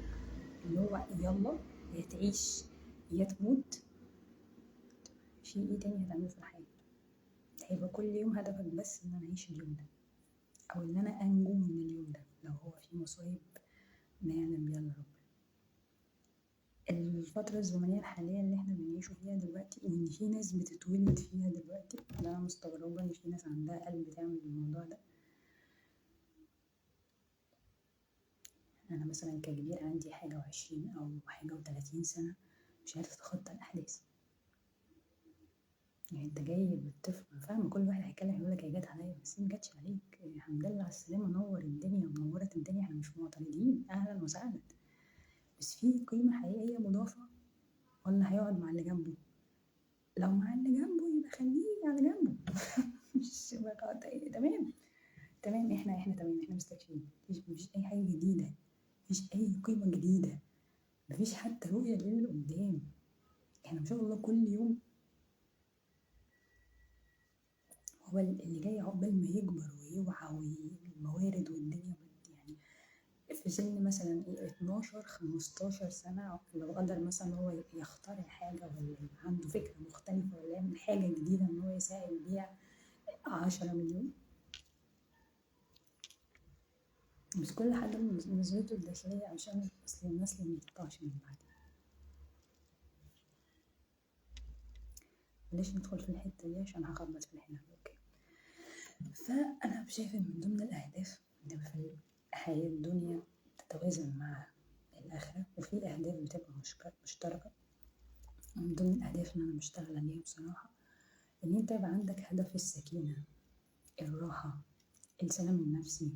اللي هو يلا يا تعيش يا تموت، في ايه تاني هتعمله في الحياة؟ هيبقى كل يوم هدفك بس ان انا اعيش اليوم ده، او ان انا انجو من اليوم ده لو هو في مصايب ما يعلم بيها الا ربنا. الفترة الزمنية الحالية اللي احنا بنعيشه فيها دلوقتي، وان في ناس بتتولد فيها دلوقتي، ده انا مستغربة ان في ناس عندها قلب تعمل الموضوع ده. انا مثلا ككبير عندي حاجة وعشرين او حاجة وتلاتين سنة مش عارفة اتخطى الاحداث. يعني انت جاي بالطفل، فاهمة كل واحد هيتكلم يقولك هي جت عليا، بس هي مجتش عليك. الحمد لله على السلامة، نور الدنيا ونورت الدنيا، احنا مش معترضين، اهلا وسهلا. بس في قيمة حقيقية مضافة ولا هيقعد مع اللي جنبه؟ لو مع اللي جنبه يبقى خليه على جنبه. مش بقى تمام. تمام، احنا تمام، احنا مستكفين، مفيش اي حاجة جديدة، مفيش اي قيمة جديدة، مفيش حتى رؤية للي قدام. احنا ما شاء الله كل يوم هو اللي جاي عقبال ما يكبر ويوعى والموارد والدنيا يعني في سن مثلا ايه 12 15 سنة، لو قدر مثلا هو يخترع حاجة ولا يبقى عنده فكرة مختلفة ولا يعمل حاجة جديدة ان هو يساعد بيها 10 مليون. بس كل حد من نظرته الداخلية عشان أصل النسل ما يقطعش من بعد. بلاش ندخل في الحتة دي عشان هخبط في الحلال. اوكي، فأنا شايفة من ضمن الأهداف إن في الحياة الدنيا تتوازن مع الآخرة، وفي أهداف بتبقى مشتركة. من ضمن الأهداف اللي أنا بشتغل عليها بصراحة إن أنت يبقى عندك هدف السكينة، الراحة، السلام النفسي،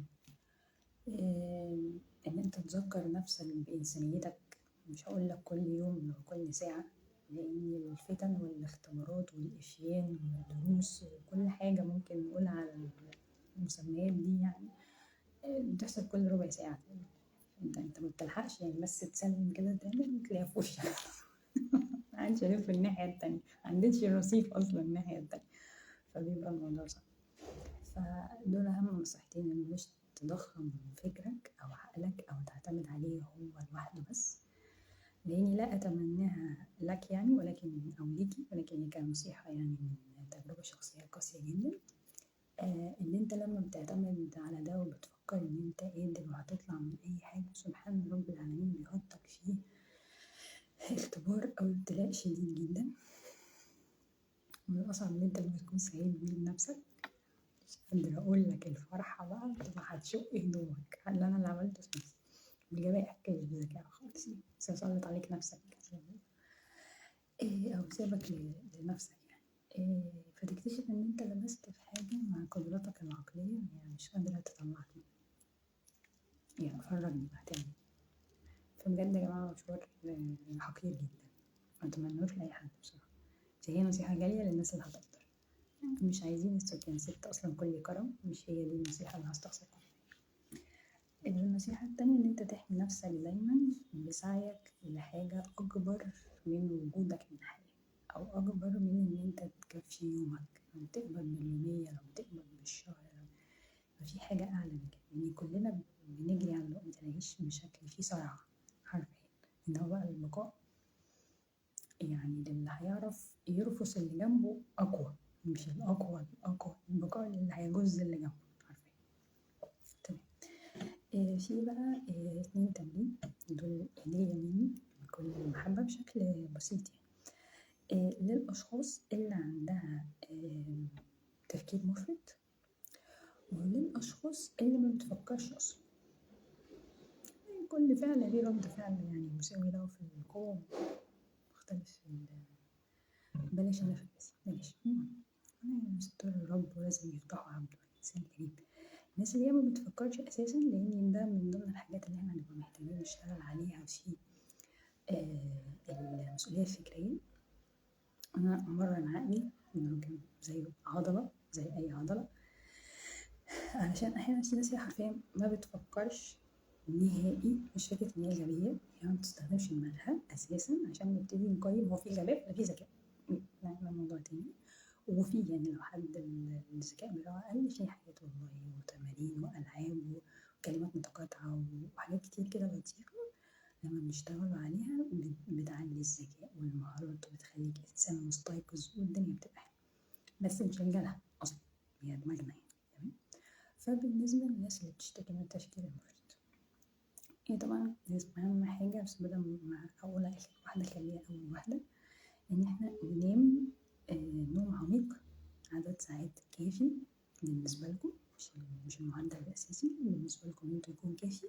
إن أنت تذكر نفسك بإنسانيتك. مش هقولك كل يوم أو كل ساعة، لأن الفتن والاختبارات والإفيان والدروس وكل حاجة ممكن نقولها على المسميات دي يعني بتحصل كل ربع ساعة. انت ما بتلحقش يعني بس تسلم كده تعمل تلاقيها في وشك. معندش الف الناحية التانية، معندش رصيف اصلا الناحية التانية، فبيبقى الموضوع صعب. فدول اهم نصيحتين، ان مش تضخم فكرك او عقلك او تعتمد عليه هو لوحده بس، لاني لا اتمناها لك يعني ولكن او ليكي، ولكن هي كنصيحة يعني من تجربة شخصية قاسية جدا. ان انت لما بتعتمد على ده وبتفكر ان انت قادر وهتطلع من اي حاجة، سبحان رب العالمين بيحطك فيه اختبار او ابتلاء شديد جدا. من الاصعب ان انت لما تكون سعيد بيه لنفسك، مش قادرة اقول لك الفرحة بقى تبقى هتشق هدومك على اللي انا اللي عملته في نفسي. بجبائك مش بذكاء خالص يعني، سيسلط عليك نفسك او سيبك لنفسك يعني. فتكتشف ان انت لبست في حاجة مع قدراتك العقلية يعني مش قادرة تطلعك منها. يعني فرجني بقى تاني. فبجد يا جماعة مشوار حقير جدا، متمنوش لأي حد بصراحة. هي نصيحة جاية للناس اللي هتقدر، مش عايزين السكان ست أصلا كل كرم، مش هي دي النصيحة اللي هستخسر. النصيحة التانية إن أنت تحمي نفسك دايما بسعيك لحاجة أكبر من وجودك من حياة، أو أكبر من إن أنت تكفي يومك، لو تقبض باليومية، لو تقبض بالشهر، ففي حاجة أعلى من كده. يعني كلنا بنجري على لقمة العيش بشكل فيه صراع حرفيا، إن هو بقى البقاء يعني للي هيعرف يرفس اللي جنبه أقوى، مش الأقوى الأقوى، البقاء للي هيجز اللي جنبه حرفيا. تمام. في بقى 2 تمرين دول هدية مني بكل المحبة بشكل بسيط يعني، للأشخاص اللي عندها تفكير مفرط، وللأشخاص اللي ما بتفكرش أصلا. كل فعل ليه رد فعل يعني مساوي له في القوة، بختلف في بلاش أنا في الاسم بلاش. أنا مستر الرب ولازم يفضحوا عبده الإنسان الغريب. الناس اللي هي ما بتفكرش أساسا، لأن ده من ضمن الحاجات اللي احنا هنبقى محتاجين نشتغل عليها في المسؤولية الفكرية. أنا أمرن عقلي إنه كان زي عضلة، زي أي عضلة، علشان أحيانا الناس هي حرفيا ما بتفكرش نهائي. مش فكرة إن هي غبية، هي ما بتستخدمش دماغها أساسا عشان نبتدي نقيم هو في غباء ولا في ذكاء. ده موضوع تاني. وفي يعني لو حد الذكاء بتاعه أقل، في حاجات والله وتمارين وألعاب وكلمات متقاطعة وحاجات كتير كده لطيفة لما بنشتغل عليها بتعلي الذكاء والمهارات وبتخليك إنسان مستيقظ والدنيا بتبقى حلوة. بس مش رجالها أصلا، هي دماغنا يعني. تمام. فبالنسبة للناس اللي بتشتكي من التفكير المفرط، هي طبعا دي أهم حاجة، بس بدل ما أقول آخر واحدة خليها أول واحدة، إن احنا ننام نوم عميق عدد ساعات كافي بالنسبة لكم، مش المعدل الأساسي بالنسبة لكم انتوا يكون كافي.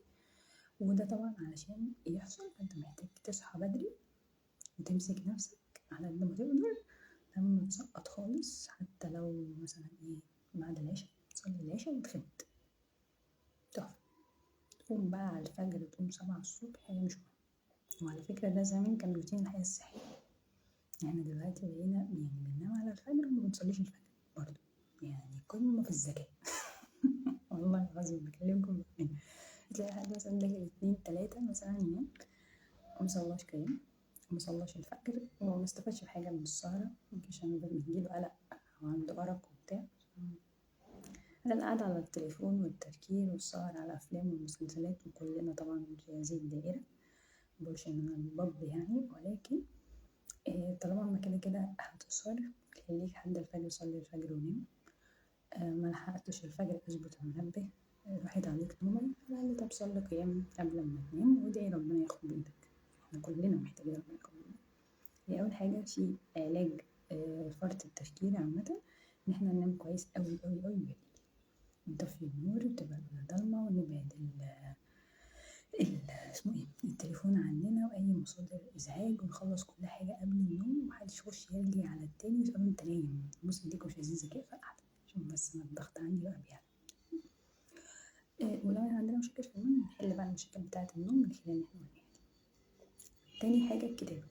وده طبعا علشان يحصل فانت محتاج تصحى بدري وتمسك نفسك على قد ما تقدر لما تسقط خالص، حتى لو مثلا ايه بعد العشاء تصلي العشاء وتخد تحفة. تقوم بقى على الفجر، تقوم 7 الصبح، هي مش مهم. وعلى فكرة ده زمان كان روتين الحياة الصحية. احنا دلوقتي بقينا يعني بننام على الفجر وما بنصليش الفجر برضه، يعني قمة في الذكاء. والله العظيم بكلمكم بأمانة. تلاقي حد مثلا داخل 2 3 مثلا ينام ومصلاش قيام ومصلاش الفجر وما استفادش بحاجة من السهرة، عشان بيجيله قلق وعنده أرق وبتاع. أنا القعدة على التليفون والتفكير والسهر على أفلام ومسلسلات، وكلنا طبعا في هذه الدائرة، مبقولش إن أنا الباب يعني، ولكن طالما ما كده كده هتسهر خليك لحد الفجر، صلي الفجر ونام. ما لحقتش الفجر اظبط المنبه، راحت عليك نومك، فقال طب صلي قيام قبل ما تنام وادعي ربنا ياخد بإيدك. احنا كلنا محتاجين ربنا ياخد بإيدك. هي أول حاجة في علاج فرط التفكير عامة، إن احنا ننام كويس أوي أوي أوي بالليل، نطفي النور وتبقى ضلمة، ونبعد اسمه ايه التليفون عننا واي مصادر ازعاج، ونخلص كل حاجه قبل النوم، ومحدش يخش يرجع على التاني ويسأله انت نايم. بص اديكوا مش عايزين ذكاء فقعد، عشان بس انا الضغط عندي بقى بيعلى. ولو احنا عندنا مشاكل في النوم نحل بقى المشاكل بتاعة النوم من خلال ان احنا ننام. تاني حاجة الكتابة.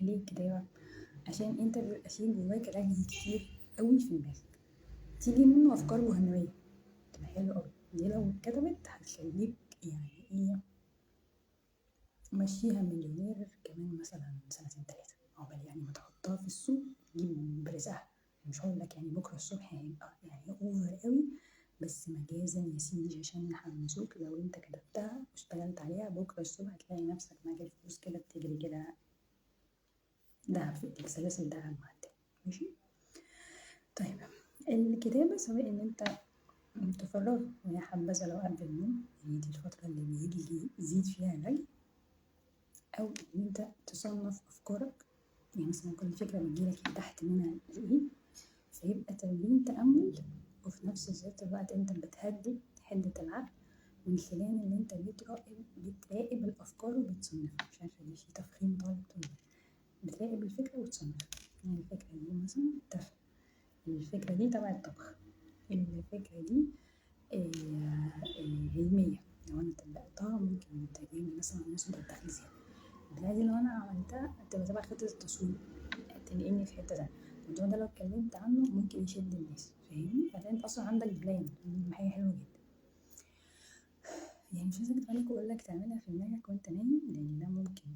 ليه الكتابة؟ عشان انت بيبقى فيه جواك رغي كتير قوي في دماغك، تيجي منه افكار وهمية تبقى حلوة قوي. دي لو اتكتبت هتخليك يعني ايه مشيها مليونير كمان مثلا 2 3 عقبال يعني ما تحطها في السوق تجيب برزقها. مش هقول لك يعني بكره الصبح هيبقى يعني اوفر قوي، بس مجازا يا سيدي عشان نحمسوك، لو انت كتبتها واشتغلت عليها بكره الصبح هتلاقي نفسك معاك الفلوس كده بتجري كده دهب في ايدك، سلاسل دهب معدية. ماشي. طيب الكتابة سواء ان انت تفرغ يا حبذا لو قبل النوم، يعني دي الفترة اللي بيجي يزيد فيها الرجل، او ان انت تصنف افكارك. يعني مثلا كل فكرة بتجيلك تحت منها ايه، فيبقى تمرين تأمل، وفي نفس الوقت انت بتهدي حدة العقل من خلال ان انت بتراقب الافكار وبتصنفها. مش عارفة ليه في تفخيم طالب طول، بتراقب الفكرة وتصنفها. يعني الفكرة دي مثلا الفكرة دي تبع الطبخ، الفكرة دي علمية، لو انا طبقتها ممكن تجيب مثلا مصدر دخل زيادة. البتاعة دي لو انا عملتها تبقى تبع خطة التسويق، تنقلني في حتة تانية. الموضوع ده لو اتكلمت عنه ممكن يشد الناس، فاهمني؟ فانت انت اصلا عندك بلان، دي حاجة حلوة جدا. يعني مش عايزة اكدب عليك واقول لك تعملها في دماغك وانت نايم، لان ده ممكن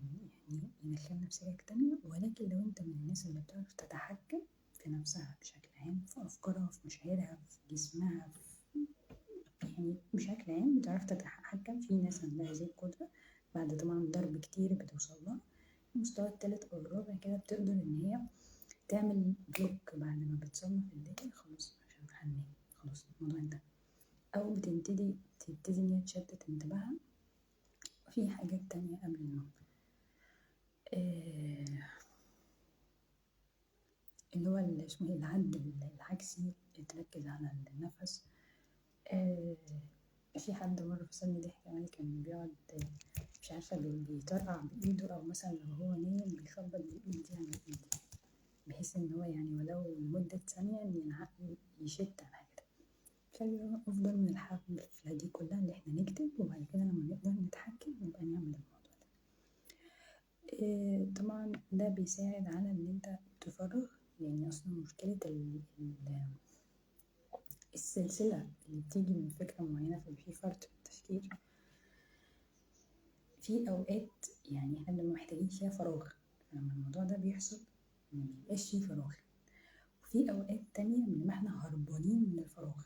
يعني يدخلنا في سكك تانية. ولكن لو انت من الناس اللي بتعرف تتحكم في نفسها بشكل عام، في افكارها، في مشاعرها، في جسمها، يعني بشكل عام بتعرف تتحكم، في ناس عندها هذه القدرة بعد طبعا ضرب كتير بتوصل لها. المستوى التالت او الرابع كده بتقدر ان هي تعمل بلوك بعد ما بتصنف الدنيا خلاص عشان هننام خلاص الموضوع انتهى، او تبتدي ان هي تشتت انتباهها في حاجات تانية قبل النوم. اللي هو اسمه ايه العد العكسي، تركز على النفس. في حد مرة فصلني ضحك يعني، كان بيقعد مش عارفة بيطرقع بإيده، أو مثلا لو هو نايم بيخبط بالإيد دي على الإيد، بحيث إن هو يعني ولو لمدة ثانية إن العقل يشت على حاجة. فاللي أفضل من الحفلة دي كلها اللي احنا نكتب، وبعد كده لما نقدر نتحكم نبقى نعمل الموضوع ده. طبعا ده بيساعد على إن انت تفرغ، يعني أصلا مشكلة السلسلة اللي بتيجي من فكرة معينة ففي فرط في التفكير، في أوقات يعني احنا بنبقى محتاجين فيها فراغ، فلما الموضوع ده بيحصل مبيبقاش فيه فراغ. وفي أوقات تانية بنبقى احنا هربانين من الفراغ،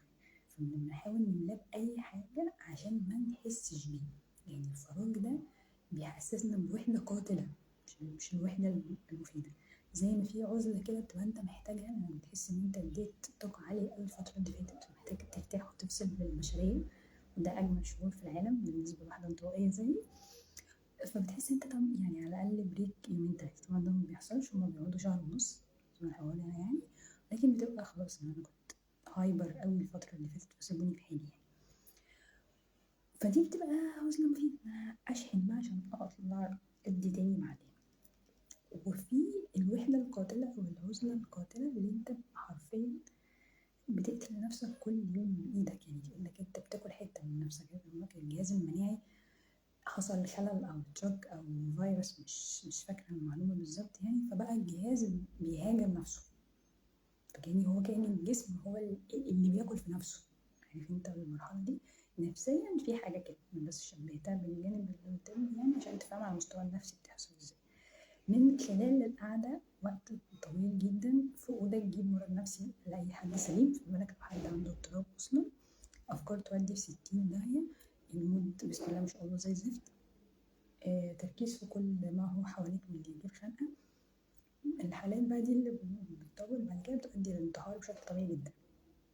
فبنحاول نملاه بأي حاجة عشان ما نحسش بيه. يعني الفراغ ده بيحسسنا بوحدة قاتلة، مش الوحدة المفيدة. زي ما في عزلة كده بتبقى انت محتاجها لما بتحس ان انت اديت طاقة عالية اوي الفترة اللي فاتت، ومحتاج ترتاح وتفصل بالبشرية، وده أجمل شعور في العالم بالنسبة لواحدة انطوائية زيي. فبتحس انت يعني على الأقل بريك يومين تلاتة. طبعا ده مبيحصلش، هما بيقعدوا شهر ونص من حوالي يعني، لكن بتبقى خلاص ان انا كنت هايبر قوي الفترة اللي فاتت وسيبوني في حالي يعني. فدي بتبقى عزلة مفيدة، أشحن بقى عشان أطلع أدي تاني بعدين. وفي الوحدة القاتلة أو العزلة القاتلة اللي انت حرفيا بتقتل نفسك كل يوم بإيدك، يعني كأنك انت بتاكل حتة من نفسك. كأنك الجهاز المناعي حصل خلل أو تشوك أو فيروس، مش فاكرة المعلومة بالظبط يعني، فبقى الجهاز بيهاجم نفسه، كأن الجسم هو اللي بياكل في نفسه. عارف انت المرحلة دي نفسيا في حاجة كده، أنا بس شبهتها بالجانب اللي قدامي يعني عشان تفهم على المستوى النفسي بتحصل ازاي. من خلال القعدة وقت طويل جدا في أوضة تجيب مرض نفسي لأي حد سليم، في بالك لو حد عنده اضطراب أصلا، أفكار تودي في 60 داهية، المود بسم الله ما شاء الله زي الزفت، تركيز في كل ما هو حواليك من اللي يجيب خنقة. الحالات بقى دي اللي بتطول بعد كده بتؤدي للانتحار بشكل طبيعي جدا.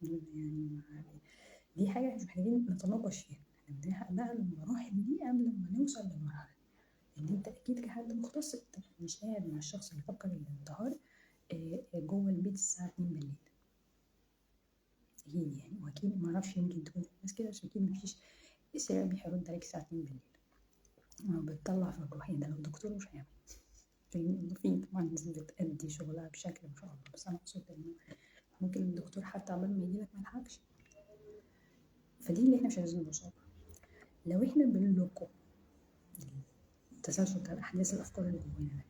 يعني دي حاجة احنا مش محتاجين نتناقش فيها، احنا بنحقق بقى المراحل دي قبل ما نوصل للمرحلة. لأن انت أكيد كحد مختص انت مش قاعد مع الشخص اللي فكر الانتحار جوه البيت الساعة 2 بالليل. أكيد يعني، وأكيد معرفش يمكن تكون الناس كده، بس أكيد مفيش سيرابي هيرد عليك الساعة 2 بالليل أو بتطلع في الروح. ده لو دكتور مش هيعمل. في طبعا ناس بتأدي شغلها بشكل ما شاء الله، بس أنا أقصد إنه ممكن الدكتور حتى عمال ما يجيلك ملحقش. فدي اللي احنا مش عايزين نوصل. لو احنا بنلقوا التسلسل بتاع الأحداث الأفكار اللي جوانا ده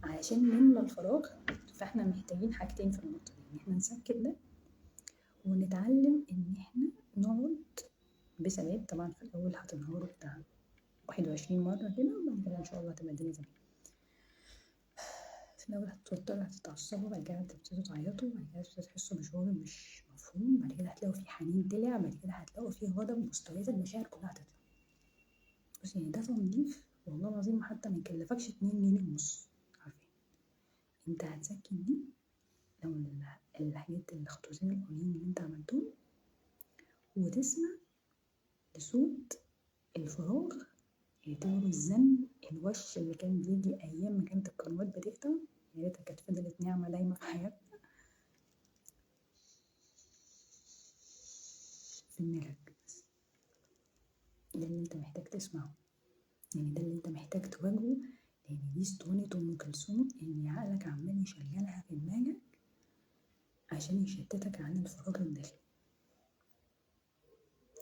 علشان نملى الفراغ، فاحنا محتاجين حاجتين في النقطة دي، إن احنا نسكت ده ونتعلم إن احنا نقعد بثبات. طبعا في الأول هتنهاروا بتاع 21 مرة كده، وبعد كده إن شاء الله هتبقى الدنيا تمام. في الأول هتتوتروا هتتعصبوا، بعد كده هتبتدوا تعيطوا، بعد كده هتبتدوا تحسوا بشعور مش مفهوم، بعد كده هتلاقوا في حنين طلع، بعد كده هتلاقوا في غضب، مستويات المشاعر كلها هتطلع. بس يعني ده تنظيف والله العظيم حتى ما يكلفكش 2 جنيه ونص. عارفين انت هتسكن دي لو الحاجات الخطوتين الأولين اللي انت عملتهم، وتسمع لصوت الفراغ، يعتبروا الزن الوش اللي كان بيجي أيام ما كانت القنوات بتقطع. يا ريتها كانت فضلت نعمة دايما في حياتنا. في دماغك بس، ده اللي انت محتاج تسمعه، يعني ده اللي انت محتاج تواجهه. لأن دي اسطوانة أم كلثوم اللي عقلك عمال يشغلها في دماغك عشان يشتتك عن الفراغ الداخلي.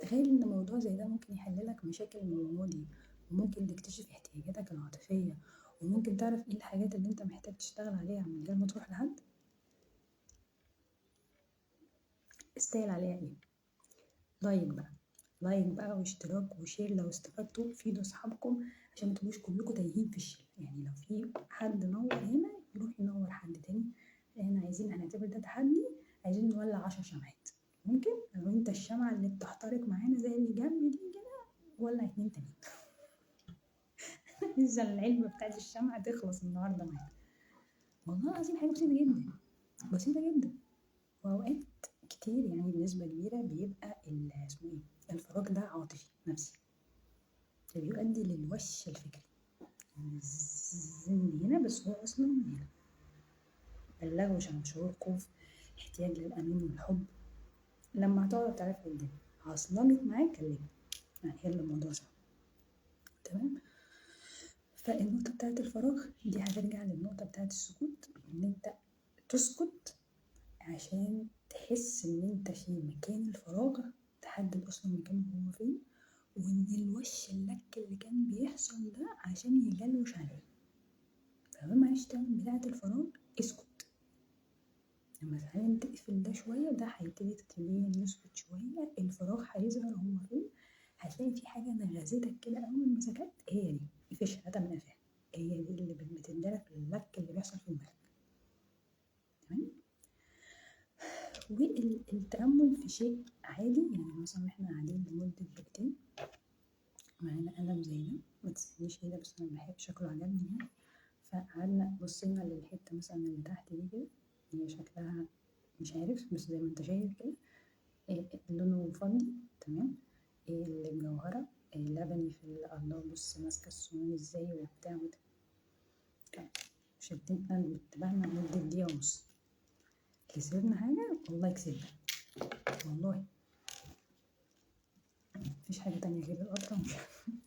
تخيل ان موضوع زي ده ممكن يحللك مشاكل من الماضي، وممكن تكتشف احتياجاتك العاطفية، وممكن تعرف ايه الحاجات اللي انت محتاج تشتغل عليها من غير ما تروح لحد. استاهل عليها ايه؟ لايك بقى واشتراك وشير لو استفدتوا، فيدوا اصحابكم عشان ما تبقوش كلكم تايهين في الشيء. يعني لو في حد نور هنا يروح ينور حد تاني. احنا عايزين هنعتبر ده تحدي، عايزين نولع 10 شمعات. ممكن لو انت الشمعة اللي بتحترق معانا زي اللي جنبي دي كده، ولع 2 تانيين. لسه العلبة بتاعت الشمعة تخلص النهاردة معانا. والله العظيم حاجة بسيطة جدا، بسيطة جدا. وأوقات كتير يعني بنسبة كبيرة بيبقى اسمه ايه الفراغ ده عاطفي نفسي، بيؤدي للوش الفكري. الزن هنا بس هو أصلا هنا. بلغوش عن شعور خوف، احتياج للأمان والحب. لما هتقعد تعرف الدنيا عصلجت معاك كلمني. هنحل الموضوع سوا. تمام. فالنقطة بتاعت الفراغ دي هترجع للنقطة بتاعت السكوت، ان انت تسكت عشان تحس ان انت في مكان الفراغ، تحدد اصلا مكانه هو فين، وان الوش اللك اللي كان بيحصل ده عشان يجلوش عليه. فلما عايش تعمل بتاعة الفراغ اسكت، لما تتعلم تقفل ده شوية ده هيبتدي تخليه يسكت شوية، الفراغ هيظهر هو فين، هتلاقي في حاجة نغزتك كده أول ما سكت، هي دي مفيش حاجة من قفاها، هي دي اللي بتدلك اللك اللي بيحصل في دماغك. تمام. والتأمل في شيء عادي، يعني مثلا احنا قاعدين لمدة دقيقتين معانا قلم زي ده، ما تسألنيش ايه ده بس انا بحب شكله عجبني يعني، فقعدنا بصينا للحتة مثلا اللي تحت دي كده، هي شكلها مش عارف بس زي ما انت شايف كده، لونه فضي. تمام. الجوهرة اللبني في الله بص ماسكة الصواني ازاي وبتاع وده، شدتنا اتبعنا لمدة دقيقة ونص، كسبنا حاجة؟ والله كسبنا، والله مفيش حاجة تانية غير القطرة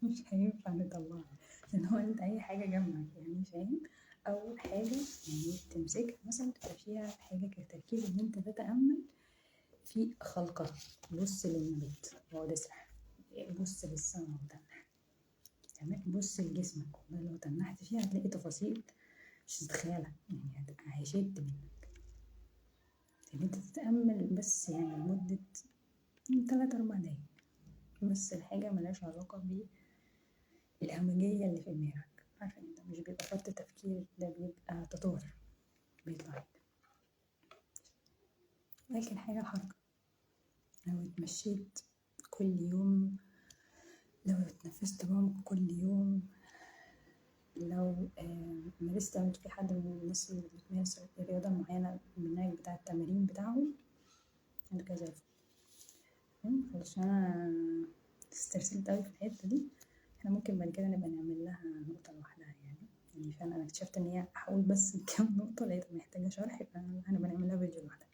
مش هينفع نطلعها، لأن هو انت أي حاجة جنبك يعني فاهم، أو حاجة يعني تمسكها مثلا تبقى فيها حاجة كتركيز إن انت تتأمل في خلقها. بص للنبات واقعد اسرح، بص للسما وتنح. تمام. بص لجسمك والله لو تنحت فيها هتلاقي تفاصيل مش هتتخيلها، يعني هيشد منك. ان انت تتأمل بس يعني لمدة 3-4 دقايق بس، الحاجة ملهاش علاقة بالهمجية اللي في دماغك، عارفة انت مش بيبقى خط تفكير، ده بيبقى تطور بيطلع. لكن حاجة حركة، لو اتمشيت كل يوم، لو اتنفست بعمق كل يوم، لو مارست، انت في حد من الناس اللي بتمارس رياضة معينة البرنامج بتاع التمارين بتاعهم هكذا زي الفل. خلاص انا استرسلت اوي في الحتة دي، احنا ممكن بعد كده نبقى نعمل لها نقطة لوحدها يعني فعلا انا اكتشفت ان هي هقول بس كام نقطة لقيتها محتاجة شرح، يبقى هنبقى نعمل لها فيديو لوحدها.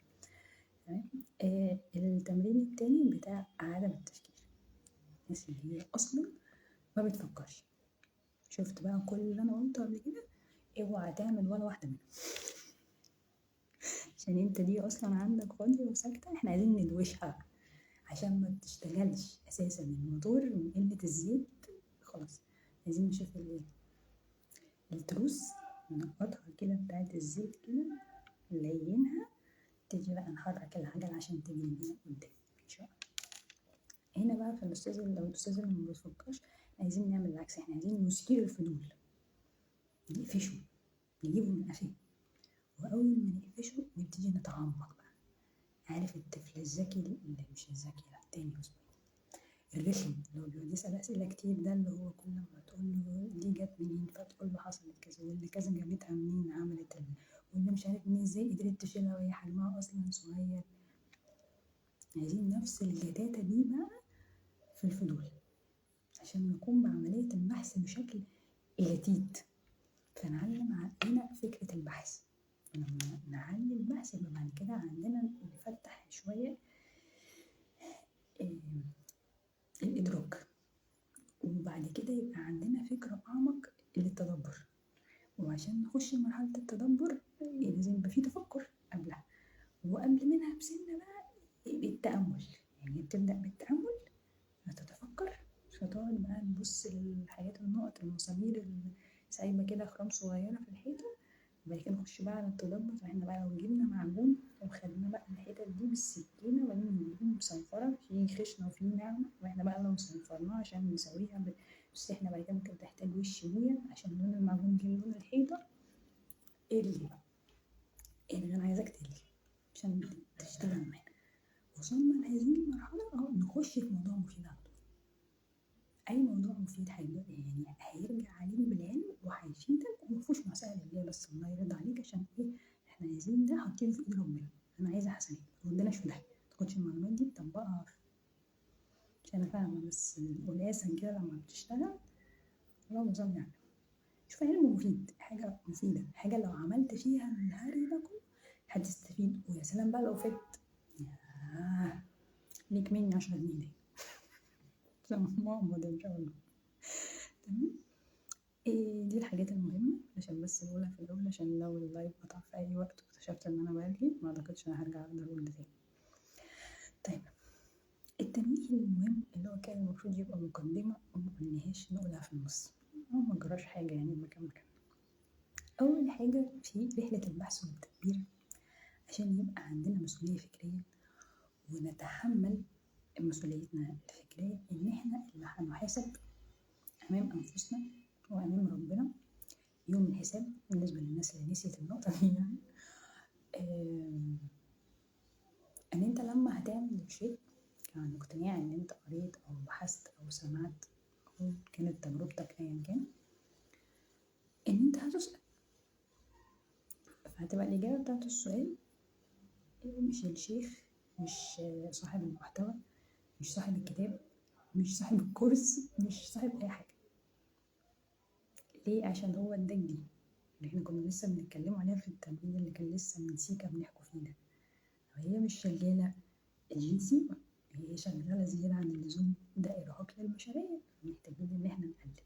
تمام. التمرين التاني بتاع عدم التفكير، الناس اللي هي اصلا ما بتفكرش، شفت بقى كل اللي انا قلته قبل كده، اوعى تعمل ولا واحدة منهم عشان انت دي اصلا عندك فاضية وساكتة، احنا عايزين ندوشها عشان ما تشتغلش اساسا الموتور من قلة الزيت. خلاص عايزين نشوف التروس، نقطها كده بتاعت الزيت كده نلينها، تيجي بقى نحرك العجل عشان تجري بينا قدام ان شاء الله. هنا بقى في الاستاذ لو الاستاذ اللي ما بيفكرش، عايزين نعمل العكس، احنا عايزين نثير الفضول، نقفشه نجيبه من قفاه، واول ما نقفشه نبتدي نتعمق بقى. عارف الطفل الذكي اللي مش الذكي لا التاني اسمه الرخم اللي هو بيقعد يسأل أسئلة كتير، ده اللي هو كل ما تقول له دي جت منين فتقول له حصلت كذا، واللي كذا جابتها منين عملت واللي مش عارف منين ازاي قدرت تشيلها وهي حجمها أصلا صغير. عايزين نفس الجداتة دي بقى في الفضول عشان نقوم بعملية البحث بشكل لذيذ، فنعلم عقلنا فكرة البحث. لما نعلم البحث يبقى بعد كده عندنا نفتح شوية الإدراك، وبعد كده يبقى عندنا فكرة أعمق للتدبر. وعشان نخش مرحلة التدبر لازم يبقى فيه تفكر قبلها، وقبل منها بسنة بقى التأمل، يعني بتبدأ بالتأمل هتتفكر، مش هتقعد بقى تبص للحاجات النقط المسامير اللي سايبة كده خرام صغيرة في الحيطة. وبعد كده نخش بقى على التدبر، احنا بقى لو جبنا معجون وخدنا بقى الحتت دي بالسكينة وبعدين نجيب مصنفرة في خشنة وفي ناعمة، واحنا بقى لو صنفرناها عشان نسويها بس احنا بعد كده ممكن تحتاج وش بويا عشان لون المعجون يجيب لون الحيطة. اللي بقى يعني انا عايزاك تلي عشان تشتغل معانا. وصلنا لهذه المرحلة نخش في موضوع مفيد على طول. اي موضوع مفيد يعني هيرجع عليك بالعلم وهيفيدك ومفيهوش مسائل اللي بس الله يرضى عليك، عشان ايه احنا عايزين ده حاطينه في ايد ربنا، انا عايزه حسنات متودناش في ده، متاخدش المعلومات دي تطبقها عشان انا فاهمه بس القلاسه كده لما بتشتغل. اللهم صل على النبي. شوف علم مفيد، حاجه مفيده، حاجه لو عملت فيها الهري ده كله هتستفيد، ويا سلام بقى لو فدت ليك مني 10 جنيه مغمض ان شاء الله. تمام. دي الحاجات المهمة عشان بس نقولها في الأول، عشان لو اللايف قطع في أي وقت واكتشفت إن أنا بلهي ما أعتقدش أنا هرجع أقدر أقول ده تاني. طيب، التنويه المهم اللي هو كان المفروض يبقى مقدمة ومقلناهاش نقولها في النص، ما جراش حاجة يعني، مكان. أول حاجة في رحلة البحث والتدبير عشان يبقى عندنا مسؤولية فكرية ونتحمل مسؤوليتنا الفكرية، إن إحنا اللي هنحاسب أمام أنفسنا وأمام ربنا يوم الحساب. بالنسبة للناس اللي نسيت النقطة دي يعني، إن أنت لما هتعمل شيء عن اقتناع إن أنت قريت أو بحثت أو سمعت أو كانت تجربتك أيا كان، إن أنت هتسأل. فهتبقى الإجابة بتاعت السؤال مش الشيخ، مش صاحب المحتوى، مش صاحب الكتاب، مش صاحب الكورس، مش صاحب أي حاجة. ليه؟ عشان هو الدجي اللي احنا كنا لسه بنتكلم عليها في التمرين اللي كان لسه من سيكا بنحكوا فيه ده. هي مش شغالة جنسي، هي شغالة زيادة عن اللزوم، ده إرهاق للبشرية، محتاجين إن احنا نقلل،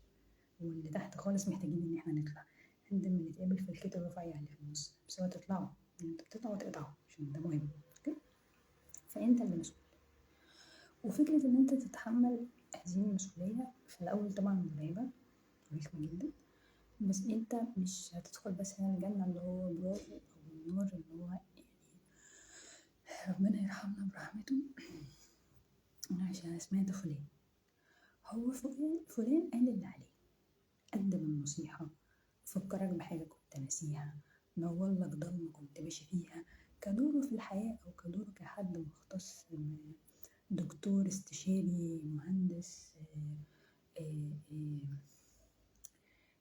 واللي تحت خالص محتاجين إن احنا نطلع. عندما نتقابل في الكتاب الرفيع اللي في النص، بس هو تطلعوا، انتوا بتطلعوا وتقطعوا عشان ده مهم. اوكي؟ فأنت اللي مسؤول. وفكرة إن أنت تتحمل هذه المسؤولية في الأول طبعا مرعبة ورخمة جدا، بس أنت مش هتدخل بس هنا الجنة اللي هو برافو أو النار اللي هو يعني ربنا يرحمنا برحمته. عشان سمعت فلان، هو فلان قال اللي عليه، قدم النصيحة، فكرك بحاجة كنت ناسيها، نور لك ضلمة كنت ماشي فيها، كدوره في الحياة أو كدوره كحد مختص، دكتور، استشاري، مهندس،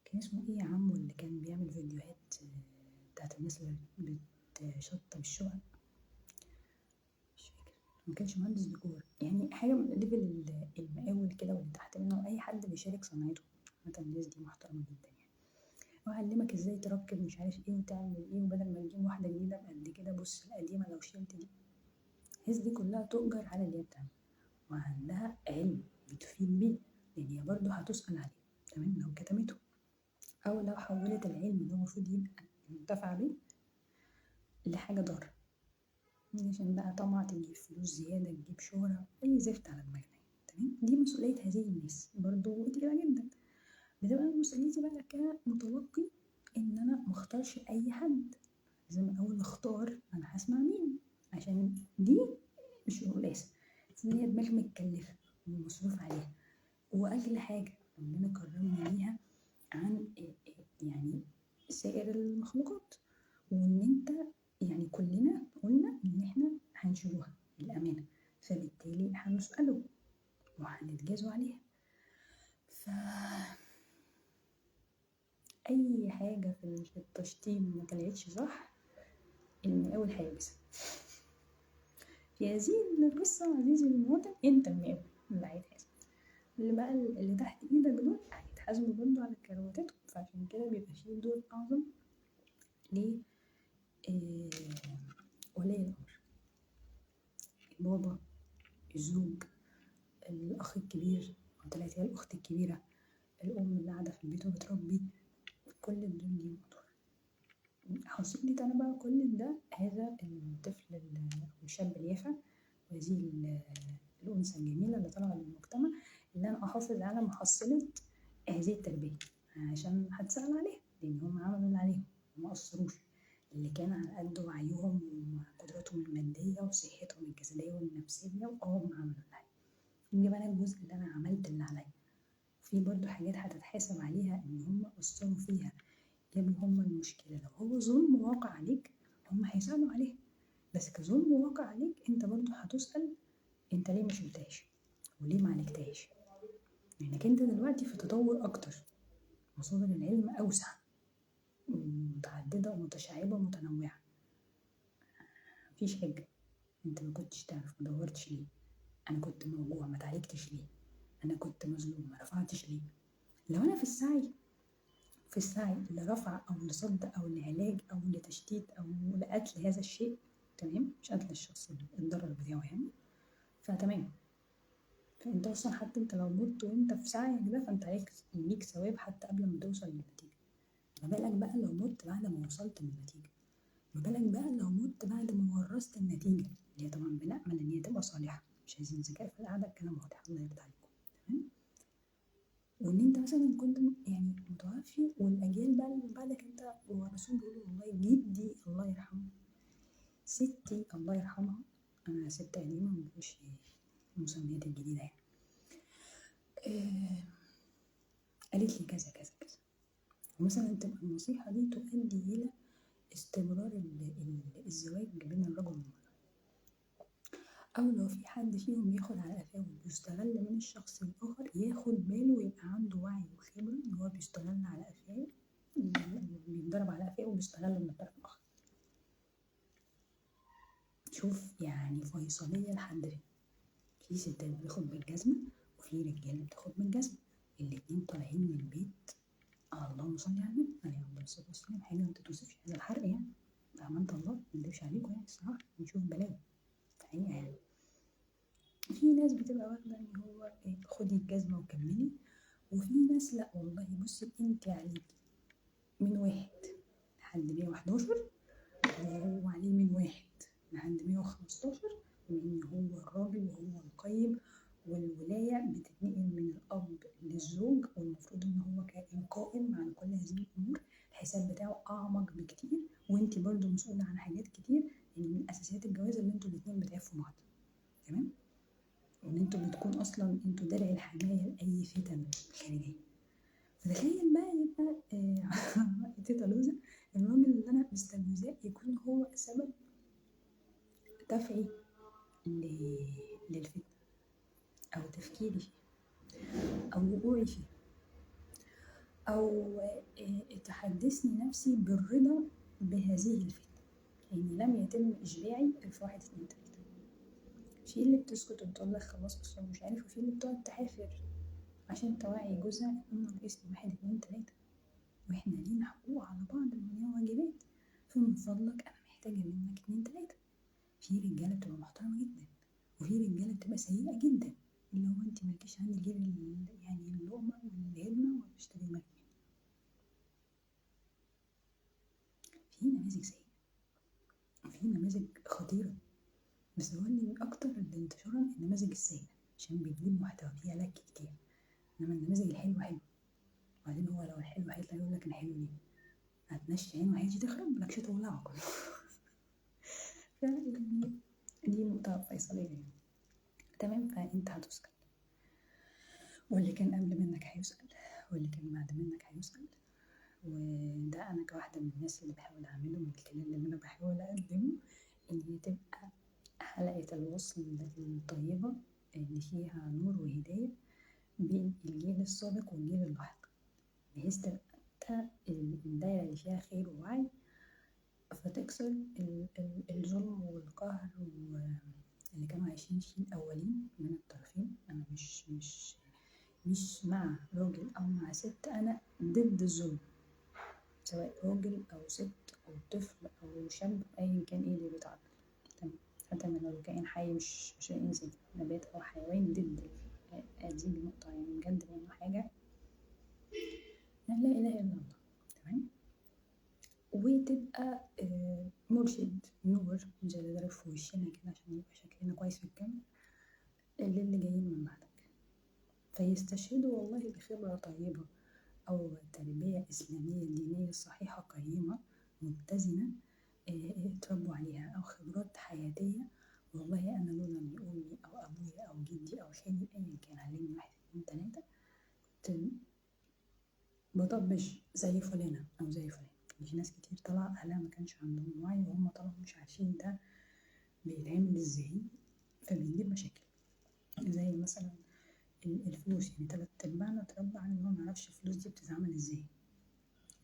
كان اسمه ايه يا عمو اللي كان بيعمل فيديوهات بتاعت الناس اللي بتشطب الشقق، مش فاكر، ما كانش مهندس ديكور يعني، حاجة من ليفل المقاول كده واللي تحت منه، أي حد بيشارك صناعته. مثلا الناس دي محترمة جدا يعني، وأعلمك ازاي تركب مش عارف ايه وتعمل ايه، وبدل ما تجيب واحدة جديدة بقد كده، بص القديمة لو شلت دي. الناس دي كلها تؤجر على اللي هي بتعمله، وعندها علم بتفيد بيه، لأن هي برضه هتسأل عليه. تمام؟ لو كتمته أو لو حولت العلم اللي هو المفروض يبقى منتفع بيه لحاجة ضارة، عشان بقى طمع تجيب فلوس زيادة، تجيب شهرة، أي زفت على دماغنا. تمام؟ دي مسؤولية هذه الناس برضه كتيرة جدا. بتبقى مسؤوليتي بقى كمتلقي إن أنا مختارش أي حد، لازم أول أختار أنا هسمع مين، عشان دي مش قلاسة، هي دماغ متكلفة ومصروف عليها، وأغلى حاجة ربنا كرمنا بيها عن يعني سائر المخلوقات. وإن أنت يعني كلنا قلنا إن إحنا هنشيلوها بالأمانة، فبالتالي هنسأله وهنتجازوا عليها. أي حاجة في التشطيب ما طلعتش صح، المقاول هيلبسها. في هذه القصة عزيزي المواطن، أنت المقاول اللي هيتحاسب، اللي بقى اللي تحت إيدك دول هيتحاسبوا برضه على كرواتاتهم. فعشان كده بيبقى فيه دور أعظم ل ولي الأمر، البابا، الزوج، الأخ الكبير، أو طلعت هي الأخت الكبيرة، الأم اللي قاعدة في البيت وبتربي، كل دول ليهم دور. حصيلة أنا بقى كل ده، هذا الطفل أو الشاب اليافع، وهذه الأنثى الجميلة اللي طالعة للمجتمع، اللي أنا أحافظ على محصلة هذه التربية عشان هتسأل عليها، لأن هم عملوا اللي عليهم وما قصروش. اللي كان على قد وعيهم وقدراتهم المادية وصحتهم الجسدية والنفسية، وهم عملوا اللي عليهم. دي بقى الجزء اللي أنا عملت اللي عليا. في برضو حاجات هتتحاسب عليها إن هم قصروا فيها، جابوا هم المشكلة. لو هو ظلم واقع عليك هم هيسألوا عليه، بس كظلم واقع عليك انت برضو هتسأل انت ليه ما شلتهاش وليه ما عالجتهاش، لانك انت دلوقتي في تطور اكتر، مصادر العلم اوسع، متعددة ومتشعبة ومتنوعة. مفيش حجة انت ما كنتش تعرف، ما دورتش ليه، انا كنت موجوع ما تعالجتش ليه، انا كنت مظلوم ما رفعتش ليه. لو انا في السعي لرفع او لصد او لعلاج او لتشتيت او لقتل هذا الشيء، تمام، مش قتل الشخص الضرر بتاعه يعني، فتمام. فانت اصلا حتى انت لو مت وانت في سعيك ده فانت ليك ثواب حتى قبل ما توصل للنتيجه. ما بالك بقى لو مت بعد ما وصلت للنتيجه، ما بالك بقى لو مت بعد ما ورثت النتيجه، اللي هي طبعا بنأمل ان هي تبقى صالحه، مش عايزين ذكاء في القعده، الكلام واضح الله يرضى عليكم. تمام. وان انت مثلا كنت يعني متوفي والاجيال بقى اللي بعدك انت ورثوهم بيقولوا والله جدي الله يرحمه، ستي الله يرحمها، انا ست قديمه ما بقولش المسميات الجديده يعني، آه، قالت لي كذا كذا كذا، ومثلا تبقى النصيحه دي تؤدي الى استمرار الزواج بين الرجل والمرأة، أو لو في حد فيهم بياخد على قفاه وبيستغل من الشخص الآخر ياخد باله ويبقى عنده وعي وخبرة إن هو بيستغل على قفاه، بيتضرب على قفاه وبيستغل من الطرف الآخر. شوف يعني فيصلية لحد فين. في ستات بتاخد بالجزمة وفي رجالة بتاخد بالجزمة، الاتنين طالعين من البيت اللهم صل على النبي عليه الصلاة والسلام، حاجة ما تتوصفش هذا الحرق يعني، بأمانة الله ما اكدبش عليكم يعني الصراحة بنشوف بلاوي حقيقة يعني. في ناس بتبقى واخدة ان هو خدي الجزمة وكملي، وفي ناس لا والله بصي انت عليكي من واحد لحد 111 وهو عليه من واحد لحد 115، وان هو الراجل وهو القيم، والولاية بتتنقل من الأب للزوج، والمفروض ان هو كائن قائم على كل هذه الأمور، الحساب بتاعه أعمق بكتير، وانت برضو مسؤولة عن حاجات كتير، يعني من أساسيات الجواز ان انتوا الاتنين بتعرفوا بعض. تمام. وان انتوا بتكون اصلا انتوا درع الحماية لأي فتن خارجية. فتخيل بقى يبقى تيتا لوزة الراجل اللي انا مستنياه يكون هو سبب دفعي للفتنة، او تفكيري فيه، او وقوعي فيه، او تحدثني نفسي بالرضا بهذه الفتنة، يعني لم يتم اشباعي في واحد اتنين تلاتة. في اللي بتسكت وبتقول لك خلاص اصلا مش عارف، وفي اللي بتقعد تحافر عشان توعي جوزها انه ناقصني واحد اتنين تلاتة، واحنا لينا حقوق على بعض ولينا واجبات، فمن فضلك انا محتاجة منك اتنين تلاتة. في رجالة بتبقى محترمة جدا، وفي رجالة بتبقى سيئة جدا، اللي هو انت مالكيش عندي غير يعني اللقمة والهدمة واشتري المكنة. في نماذج سيئة وفي نماذج خطيرة، بس هو اللي أكتر انتشارا النماذج السيئة عشان بتجيب محتوى فيها لك كتير، إنما النماذج الحلوة حلوة. وبعدين هو لو الحلو هيطلع يقول لك أنا حلو ليه؟ هتمشي عينه وهيجي تخرب ملكش تولعه كله. فيعني دي نقطة فيصلية يعني. تمام. فأنت هتسأل، واللي كان قبل منك هيسأل، واللي كان بعد منك هيسأل، وده أنا كواحدة من الناس اللي بحاول أعمله من الكلام اللي أنا بحاول أقدمه، إن هي تبقى حلقة الوصل الطيبة اللي فيها نور وهداية بين الجيل السابق والجيل اللاحق، بحيث تبقى الدايرة اللي فيها خير ووعي، فتكسر الظلم والقهر اللي كانوا عايشين فيه الأولين من الطرفين. أنا مش مع راجل أو مع ست، أنا ضد الظلم، سواء راجل أو ست أو طفل أو شاب أيا كان إيه اللي بيتعرض. تمام. حتى من لو كائن حي مش إنسان، نبات أو حيوان، ضد هذه النقطة يعني بجد، لأنه حاجة لا إله إلا الله. تمام. وتبقى مرشد نور زي اللي ضرب في وشنا كده عشان يبقى شكلنا كويس في الكاميرا للي جايين من بعدك، فيستشهدوا والله بخبرة طيبة أو تربية إسلامية دينية صحيحة قيمة متزنة اتربوا عليها، أو خبرات حياتية. والله أنا لولا إن أمي أو أبويا أو جدي أو خالي أيا كان علمني واحد اتنين تلاتة كنت بطبش زي فلانة أو زي فلان. في ناس كتير طلع أهلها ما كانش عندهم وعي، وهم طلعوا مش عارفين ده بيتعمل ازاي، فبيجيب مشاكل. زي مثلا الفلوس، يعني 3/4 اتربى على ان هو معرفش الفلوس دي بتتعمل ازاي.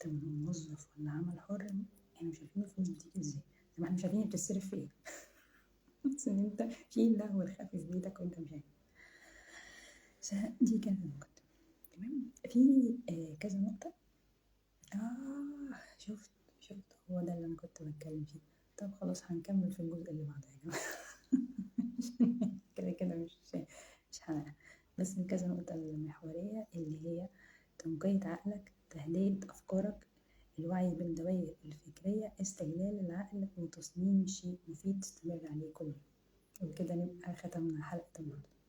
طب هو موظف ولا عمل حر، احنا مش عارفين الفلوس بتيجي ازاي، زي ما احنا مش عارفين بتتصرف في ايه. بس ان انت في اللهو الخفي في بيتك وانت مش عارف. دي كانت النقطة. تمام. في كذا نقطة. شفت هو ده اللي انا كنت بتكلم فيه. طب خلاص هنكمل في الجزء اللي بعده يا جماعة. كده كده مش حلقة. بس من كذا نقطة المحورية اللي هي تنقية عقلك، تهدئة أفكارك، الوعي بالدوائر الفكرية، استغلال العقل وتصميم شيء مفيد تستمر عليه كل يوم. وبكده نبقى ختمنا حلقة النهاردة.